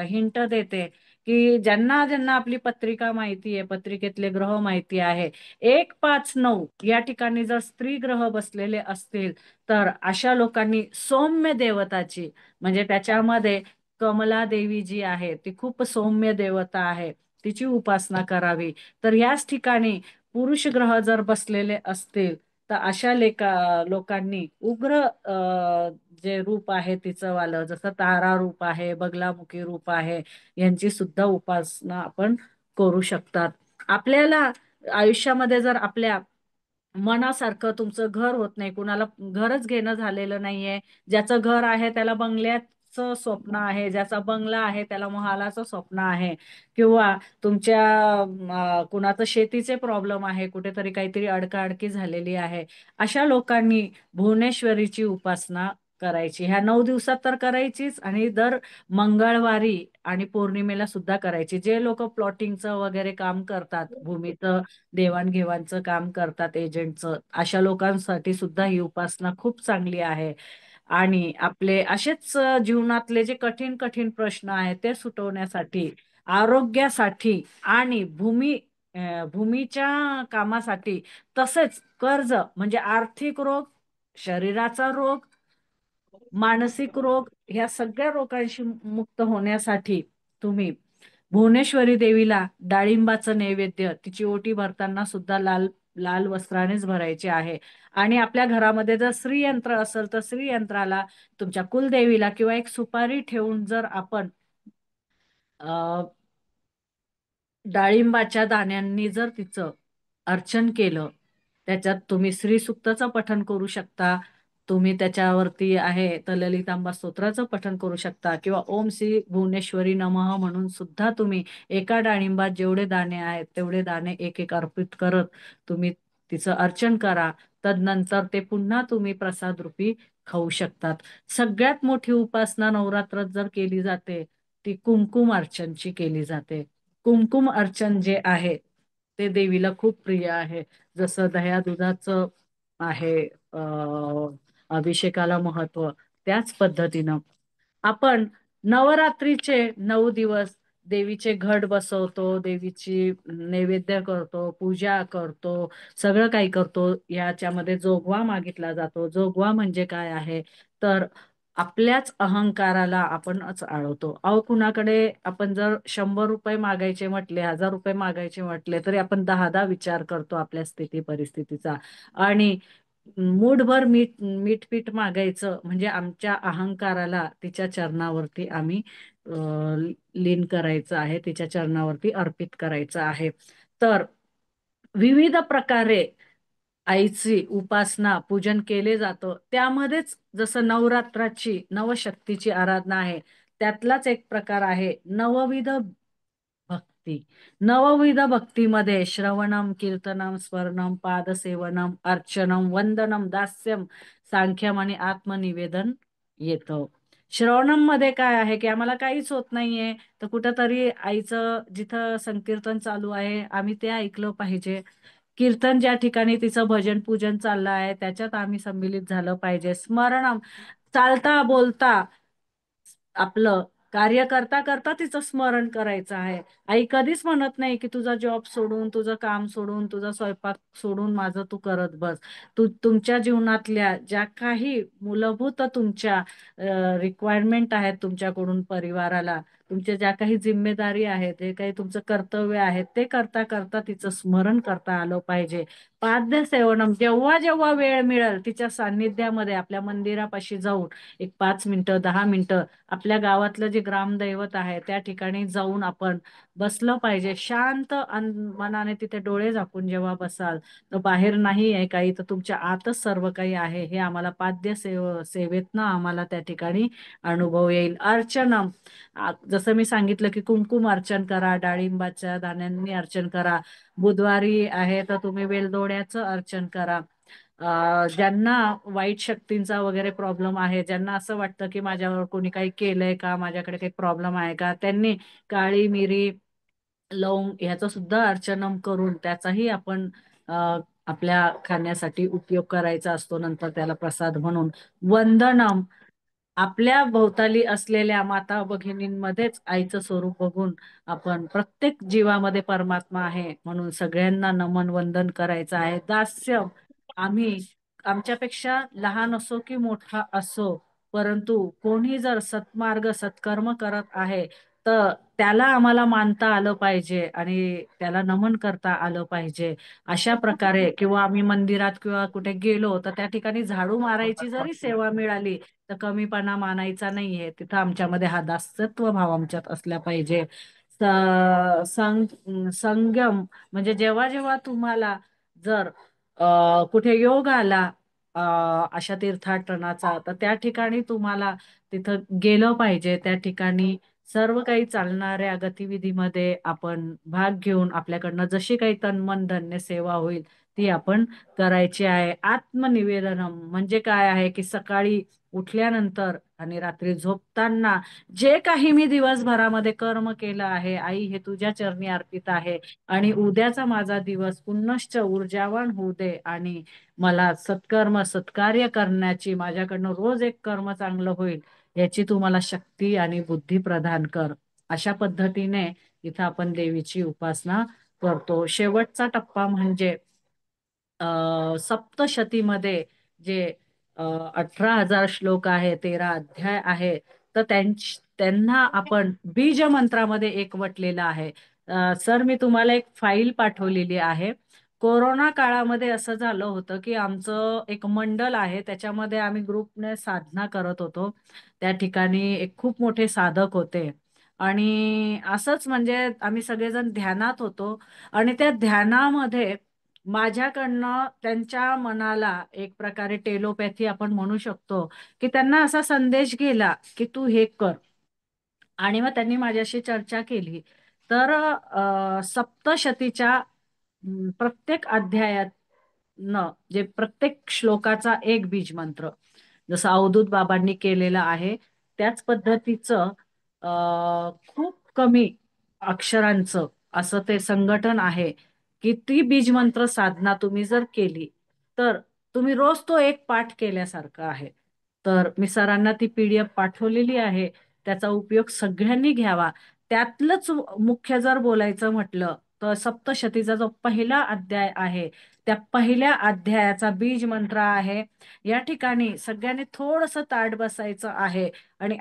हिंट देते की ज्यांना ज्यांना आपली पत्रिका माहिती आहे, पत्रिकेतले ग्रह माहिती आहे, 1, 5, 9 या ठिकाणी जर स्त्री ग्रह बसलेले असतील तर अशा लोकांनी सौम्य देवताची म्हणजे त्याच्यामध्ये कमला देवी जी आहे ती खूप सौम्य देवता आहे, तिची उपासना करावी. तर याच ठिकाणी पुरुष ग्रह जर बसलेले असतील तर अशा लोकांनी उग्र जे रूप आहे तिचं वालं, जसं तारा रूप आहे, बगलामुखी रूप आहे, यांची सुद्धा उपासना आपण करू शकतात. आपल्याला आयुष्यामध्ये जर आपल्या मनासारखं तुमचं घर होत नाही, कुणाला घरच घेणं झालेलं नाहीये, ज्याचं घर आहे त्याला बंगल्यात महालाचं स्वप्न आहे, ज्याचा बंगला आहे त्याला महालाचं स्वप्न आहे, किंवा तुमच्या कुणाचं शेतीचे प्रॉब्लेम आहे, कुठेतरी काहीतरी अडकाअडकी झालेली आहे, अशा लोकांनी भुवनेश्वरीची उपासना करायची. ह्या 9 दिवसात तर करायचीच, आणि दर मंगळवारी आणि पौर्णिमेला सुद्धा करायची. जे लोक प्लॉटिंगचं वगैरे काम करतात, भूमीचं देवाणघेवाणचं काम करतात, एजंटचं, अशा लोकांसाठी सुद्धा ही उपासना खूप चांगली आहे. आणि आपले असेच जीवनातले जे कठीण कठीण प्रश्न आहेत ते सुटवण्यासाठी, आरोग्यासाठी आणि भूमीच्या कामासाठी, तसेच कर्ज म्हणजे आर्थिक रोग, शरीराचा रोग, मानसिक रोग, ह्या सगळ्या रोगांशी मुक्त होण्यासाठी तुम्ही भुवनेश्वरी देवीला डाळिंबाचं नैवेद्य, तिची ओटी भरताना सुद्धा लाल लाल वस्त्रानेच भरायचे आहे. आणि आपल्या घरामध्ये जर श्रीयंत्र असेल तर श्रीयंत्राला, तुमच्या कुलदेवीला किंवा एक सुपारी ठेवून जर आपण डाळिंबाच्या दाण्यांनी जर तिचं अर्चन केलं, त्याच्यात तुम्ही श्रीसुक्तचं पठण करू शकता, तुम्ही त्याच्यावरती आहे तर ललितांबा स्तोत्राचं पठण करू शकता, किंवा ओम श्री भुवनेश्वरी नमः म्हणून सुद्धा तुम्ही एका डाळिंबात जेवढे दाणे आहेत तेवढे दाणे एक एक अर्पित करत तुम्ही तिचं अर्चन करा. तदनंतर ते पुन्हा तुम्ही प्रसाद रूपी खाऊ शकतात. सगळ्यात मोठी उपासना नवरात्रात जर केली जाते ती कुंकुम अर्चनची केली जाते. कुंकुम अर्चन जे आहे ते देवीला खूप प्रिय आहे. जसं दह्या दुधाचं आहे अभिषेकाला महत्व, त्याच पद्धतीनं आपण नवरात्रीचे 9 दिवस देवीचे घट बसवतो, देवीची नैवेद्य करतो, पूजा करतो, सगळं काही करतो. याच्यामध्ये जोगवा मागितला जातो. जोगवा म्हणजे काय आहे तर आपल्याच अहंकाराला आपणच आळवतो. अहो, कुणाकडे आपण जर 100 रुपये मागायचे म्हटले, 1000 रुपये मागायचे म्हटले, तरी आपण 10दा विचार करतो आपल्या स्थिती परिस्थितीचा. आणि मूठभर मीठ मागायचं म्हणजे आमच्या अहंकाराला तिच्या चरणावरती आम्ही लीन करायचं आहे, तिच्या चरणावरती अर्पित करायचं आहे. तर विविध प्रकारे आईची उपासना पूजन केले जातं. त्यामध्येच जसं नवरात्राची नवशक्तीची आराधना आहे, त्यातलाच एक प्रकार आहे नवविध भक्ती. नवविध भक्तीमध्ये श्रवणम, कीर्तनम, स्मरणम, पादसेवनम, अर्चनम, वंदनम, दास्यम, सांख्यम आणि आत्मनिवेदन येतं. श्रवणम मध्ये काय आहे की आम्हाला काहीच होत नाहीये, तर कुठंतरी आईचं जिथं संकीर्तन चालू आहे आम्ही ते ऐकलं पाहिजे. कीर्तन ज्या ठिकाणी तिचं भजन पूजन चाललं आहे त्याच्यात आम्ही सम्मिलित झालं पाहिजे. स्मरणम, चालता बोलता आपलं कार्य करता करता तिचं स्मरण करायचं आहे. आई कधीच म्हणत नाही की तुझा जॉब सोडून, तुझं काम सोडून, तुझा स्वयंपाक सोडून माझं तू करत बस. तुमच्या जीवनातल्या ज्या काही मूलभूत तुमच्या रिक्वायरमेंट आहेत तुमच्याकडून परिवाराला, तुमच्या ज्या काही जिम्मेदारी आहेत, जे काही तुमचं कर्तव्य आहे, ते करता करता तिचं स्मरण करता आलं पाहिजे. पाद्य सेवनम, जेव्हा जेव्हा वेळ मिळेल तिच्या सान्निध्यामध्ये आपल्या मंदिरापाशी जाऊन एक 5 मिनिटं 10 मिनिटं आपल्या गावातलं जे ग्रामदैवत आहे त्या ठिकाणी जाऊन आपण बसलं पाहिजे. शांत मनाने तिथे डोळे झाकून जेव्हा बसाल तर बाहेर नाही आहे काही, तर तुमच्या आतच सर्व काही आहे हे आम्हाला पाद्य सेवेतनं आम्हाला त्या ठिकाणी अनुभव येईल. अर्चनम, जसं मी सांगितलं की कुंकुम अर्चन करा, डाळिंबाच्या दाण्यांनी अर्चन करा. बुधवारी आहे तर तुम्ही वेलदोड्याचं अर्चन करा. ज्यांना वाईट शक्तींचा वगैरे प्रॉब्लेम आहे, ज्यांना असं वाटतं की माझ्यावर कोणी काही केलंय का, माझ्याकडे काही प्रॉब्लेम आहे का, त्यांनी काळी मिरी, लवंग ह्याचं सुद्धा अर्चनम करून त्याचाही आपण आपल्या खाण्यासाठी उपयोग करायचा असतो, नंतर त्याला प्रसाद म्हणून. वंदनम, आपल्या भोवताली असलेल्या माता भगिनींमध्येच आईचं स्वरूप बघून आपण प्रत्येक जीवामध्ये परमात्मा आहे म्हणून सगळ्यांना नमन वंदन करायचं आहे. दास्य, आम्ही आमच्यापेक्षा लहान असो की मोठा असो, परंतु कोणी जर सत्मार्ग सत्कर्म करत आहे तर त्याला आम्हाला मानता आलं पाहिजे आणि त्याला नमन करता आलं पाहिजे. अशा प्रकारे, किंवा आम्ही मंदिरात किंवा कुठे गेलो तर त्या ठिकाणी झाडू मारायची जरी सेवा मिळाली तर कमीपणा मानायचा नाहीये. तिथं आमच्यामध्ये हा दासत्व भाव आमच्यात असला पाहिजे. संगम म्हणजे जेव्हा जेव्हा तुम्हाला जर कुठे योग आला, अशा तीर्थाटनाचा, तर त्या ठिकाणी तुम्हाला तिथं गेलं पाहिजे. त्या ठिकाणी सर्व काही चालणाऱ्या गतिविधीमध्ये आपण भाग घेऊन आपल्याकडनं जशी काही तन धन्य सेवा होईल ती आपण करायची आहे. आत्मनिवेदनम म्हणजे काय आहे की सकाळी उठल्यानंतर आणि रात्री झोपताना जे काही मी दिवसभरामध्ये कर्म केलं आहे, आई हे तुझ्या चरणी अर्पित आहे आणि उद्याचा माझा दिवस पुनश्च ऊर्जावान होऊ दे आणि मला सत्कर्म सत्कार्य करण्याची माझ्याकडनं रोज एक कर्म चांगलं होईल याची तू मला शक्ती आणि बुद्धी प्रदान कर. अशा पद्धतीने इथं आपण देवीची उपासना करतो. शेवटचा टप्पा म्हणजे सप्तशतीमध्ये जे 18,000 श्लोक आहे, 13 अध्याय आहे, तर त्यांना आपण बीज मंत्रामध्ये एकवटलेलं आहे. सर मी तुम्हाला एक फाईल पाठवलेली आहे. कोरोना काळामध्ये असं झालं होतं की आमचं एक मंडल आहे, त्याच्यामध्ये आम्ही ग्रुपने साधना करत होतो. त्या ठिकाणी एक खूप मोठे साधक होते आणि असंच म्हणजे आम्ही सगळेजण ध्यानात होतो आणि त्या ध्यानामध्ये माझ्याकडनं त्यांच्या मनाला एक प्रकारे टेलोपॅथी आपण म्हणू शकतो की त्यांना असा संदेश गेला की तू हे कर आणि मग त्यांनी माझ्याशी चर्चा केली. तर सप्तशतीच्या प्रत्येक अध्यायात जे प्रत्येक श्लोकाचा एक बीज मंत्र जसं अवधूत बाबांनी केलेलं आहे त्याच पद्धतीचं खूप कमी अक्षरांचं असं ते संघटन आहे की ती बीज मंत्र साधना तुम्ही जर केली तर तुम्ही रोज तो एक पाठ केल्यासारखं आहे. तर मी सरांना ती PDF पाठवलेली आहे. त्याचा उपयोग सगळ्यांनी घ्यावा. त्यातलंच मुख्य जर बोलायचं म्हटलं तर सप्तशतीचा जो पहिला अध्याय आहे त्या पहिल्या अध्यायाचा बीज मंत्र आहे. या ठिकाणी सगळ्यांनी थोडंसं ताठ बसायचं आहे आणि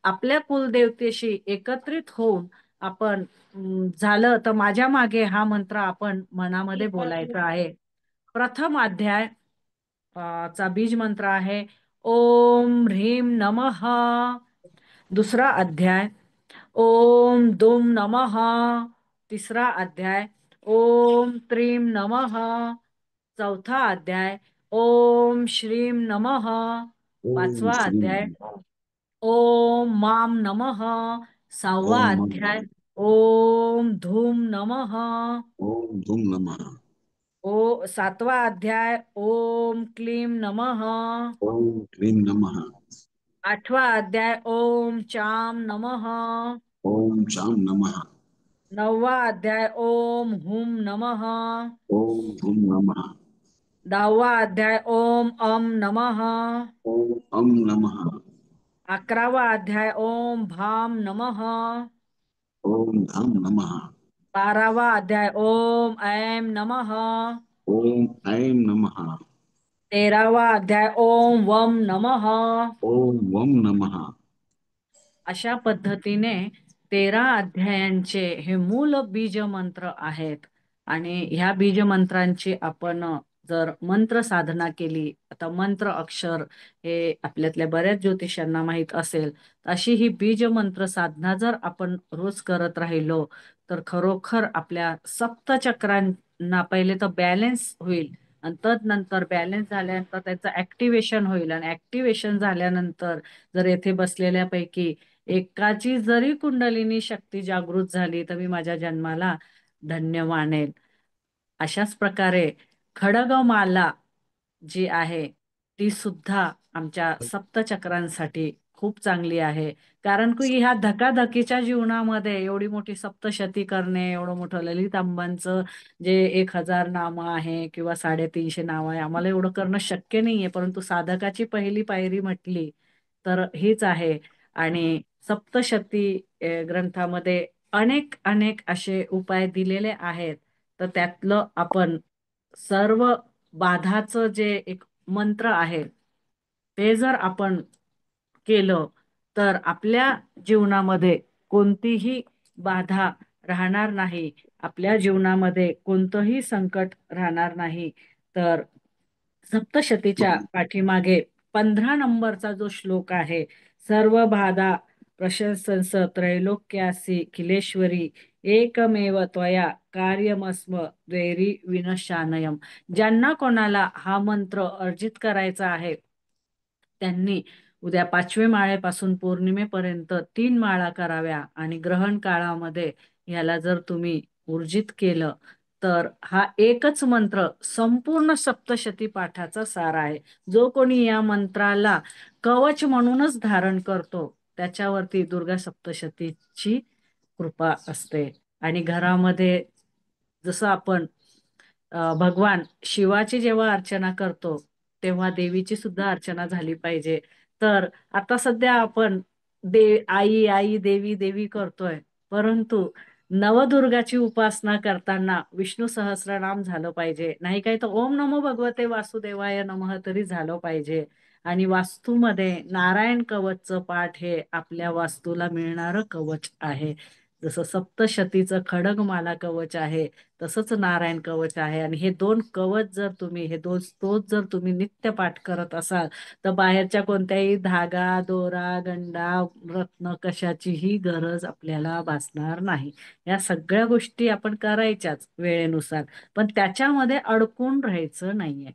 आपल्या कुलदेवतेशी एकत्रित होऊन आपण झालं तर माझ्या मागे हा मंत्र आपण मनामध्ये बोलायचा आहे. प्रथम अध्याय चा बीज मंत्र आहे ओम ह्रीम नमः. दुसरा अध्याय ओम दुम नमः. तिसरा अध्याय ओम त्रीम नमः. चौथा अध्याय ओम श्रीम नमः. ओम पाचवा श्री अध्याय ओम माम नमः. सहावा ओम अध्याय ओम धूम नमः. ओम धूम नमः. सातवा अध्याय ओम क्लीम नमः. ओम क्लीम नमः. आठवा अध्याय ओम चाम नमः. ओम शाम नमः. नववा अध्याय ओम हुम नमः. ओम धूम नमः. 10वा अध्याय ओम अम नमः. ओम अम नमः. 11वा अध्याय ओम भाम नमः. ओम धाम नमः. 12वा अध्याय ओम ऐम नमः. ओम ऐं नमः. 13वा अध्याय ओम वम नमः. ओम वम नमः. अशा पद्धतीने 13 अध्यायांचे हे मूल बीज मंत्र आहेत आणि ह्या बीज मंत्रांची आपण जर मंत्र साधना केली आता मंत्र अक्षर हे आपल्यातल्या बऱ्याच ज्योतिषांना माहीत असेल अशी ही बीज मंत्र साधना जर आपण रोज करत राहिलो तर खरोखर आपल्या सप्तचक्रांना पहिले तर बॅलन्स होईल आणि तदनंतर बॅलन्स झाल्यानंतर त्याचं ऍक्टिव्हेशन होईल आणि ऍक्टिव्हेशन झाल्यानंतर जर येथे बसलेल्यापैकी एकाची जरी कुंडलिनी शक्ती जागृत झाली तर मी माझ्या जन्माला धन्य मानेल. अशाच प्रकारे खडगमाला जी आहे ती सुद्धा आमच्या सप्तचक्रांसाठी खूप चांगली आहे. कारण की ह्या धकाधकीच्या जीवनामध्ये एवढी मोठी सप्तशती करणे एवढं मोठं ललित आंबांचं जे 1000 नामं आहे किंवा 350 नावं आहे आम्हाला एवढं करणं शक्य नाहीये परंतु साधकाची पहिली पायरी म्हटली तर हीच आहे. आणि सप्तशती ग्रंथामध्ये अनेक अनेक असे उपाय दिलेले आहेत तर त्यातलं आपण सर्व बाधाचं जे एक मंत्र आहे ते जर आपण केलं तर आपल्या जीवनामध्ये कोणतीही बाधा राहणार नाही. आपल्या जीवनामध्ये कोणतंही संकट राहणार नाही. तर सप्तशतीच्या पाठीमागे 15 नंबरचा जो श्लोक आहे सर्व बाधा प्रशंसन्स त्रैलोक्यासी किलेश्वरी एकमेव त्वया कार्यमस्म वैरी विनशानयम. ज्यांना कोणाला हा मंत्र अर्जित करायचा आहे त्यांनी उद्या 5वे माळेपासून पौर्णिमेपर्यंत 3 माळा कराव्या आणि ग्रहण काळामध्ये ह्याला जर तुम्ही ऊर्जित केलं तर हा एकच मंत्र संपूर्ण सप्तशती पाठाचा सार आहे. जो कोणी या मंत्राला कवच म्हणूनच धारण करतो त्याच्यावरती दुर्गा सप्तशतीची कृपा असते. आणि घरामध्ये जसं आपण भगवान शिवाची जेव्हा अर्चना करतो तेव्हा देवीची सुद्धा अर्चना झाली पाहिजे. तर आता सध्या आपण आई आई देवी देवी करतोय, परंतु नवदुर्गाची उपासना करताना विष्णू सहस्रनाम झालं पाहिजे. नाही काही तर ओम नमो भगवते वासुदेवाय नमः तरी झालं पाहिजे. आणि वास्तूमध्ये नारायण कवचचं पाठ हे आपल्या वास्तूला मिळणारं कवच आहे. जसं सप्तशतीचं खडगमाला कवच आहे तसंच नारायण कवच आहे. आणि हे 2 कवच जर तुम्ही हे 2 स्तोत्र जर तुम्ही नित्य पाठ करत असाल तर बाहेरच्या कोणत्याही धागा, दोरा, गंडा, रत्न कशाचीही गरज आपल्याला भासणार नाही. या सगळ्या गोष्टी आपण करायच्याच वेळेनुसार, पण त्याच्यामध्ये अडकून राहायचं नाहीये.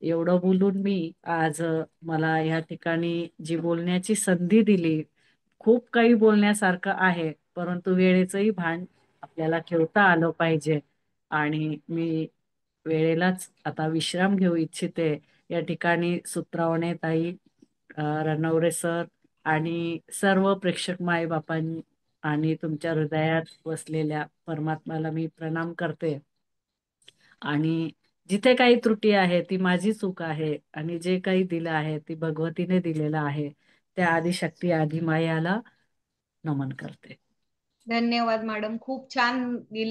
एवढं बोलून मी आज मला या ठिकाणी जी बोलण्याची संधी दिली, खूप काही बोलण्यासारखं आहे, परंतु वेळेचंही भान आपल्याला ठेवता आलं पाहिजे. आणि मी वेळेलाच आता विश्राम घेऊ इच्छिते. या ठिकाणी सुत्रावणे ताई, रणवरे सर आणि सर्व प्रेक्षक मायबापांनी आणि तुमच्या हृदयात बसलेल्या परमात्म्याला मी प्रणाम करते. आणि जिथे काही त्रुटी आहे ती माझी चूक आहे आणि जे काही दिलं आहे ती भगवतीने दिलेलं आहे. त्या आदिशक्ती आदिमायाला नमन करते. धन्यवाद मॅडम, खूप छान दिलं.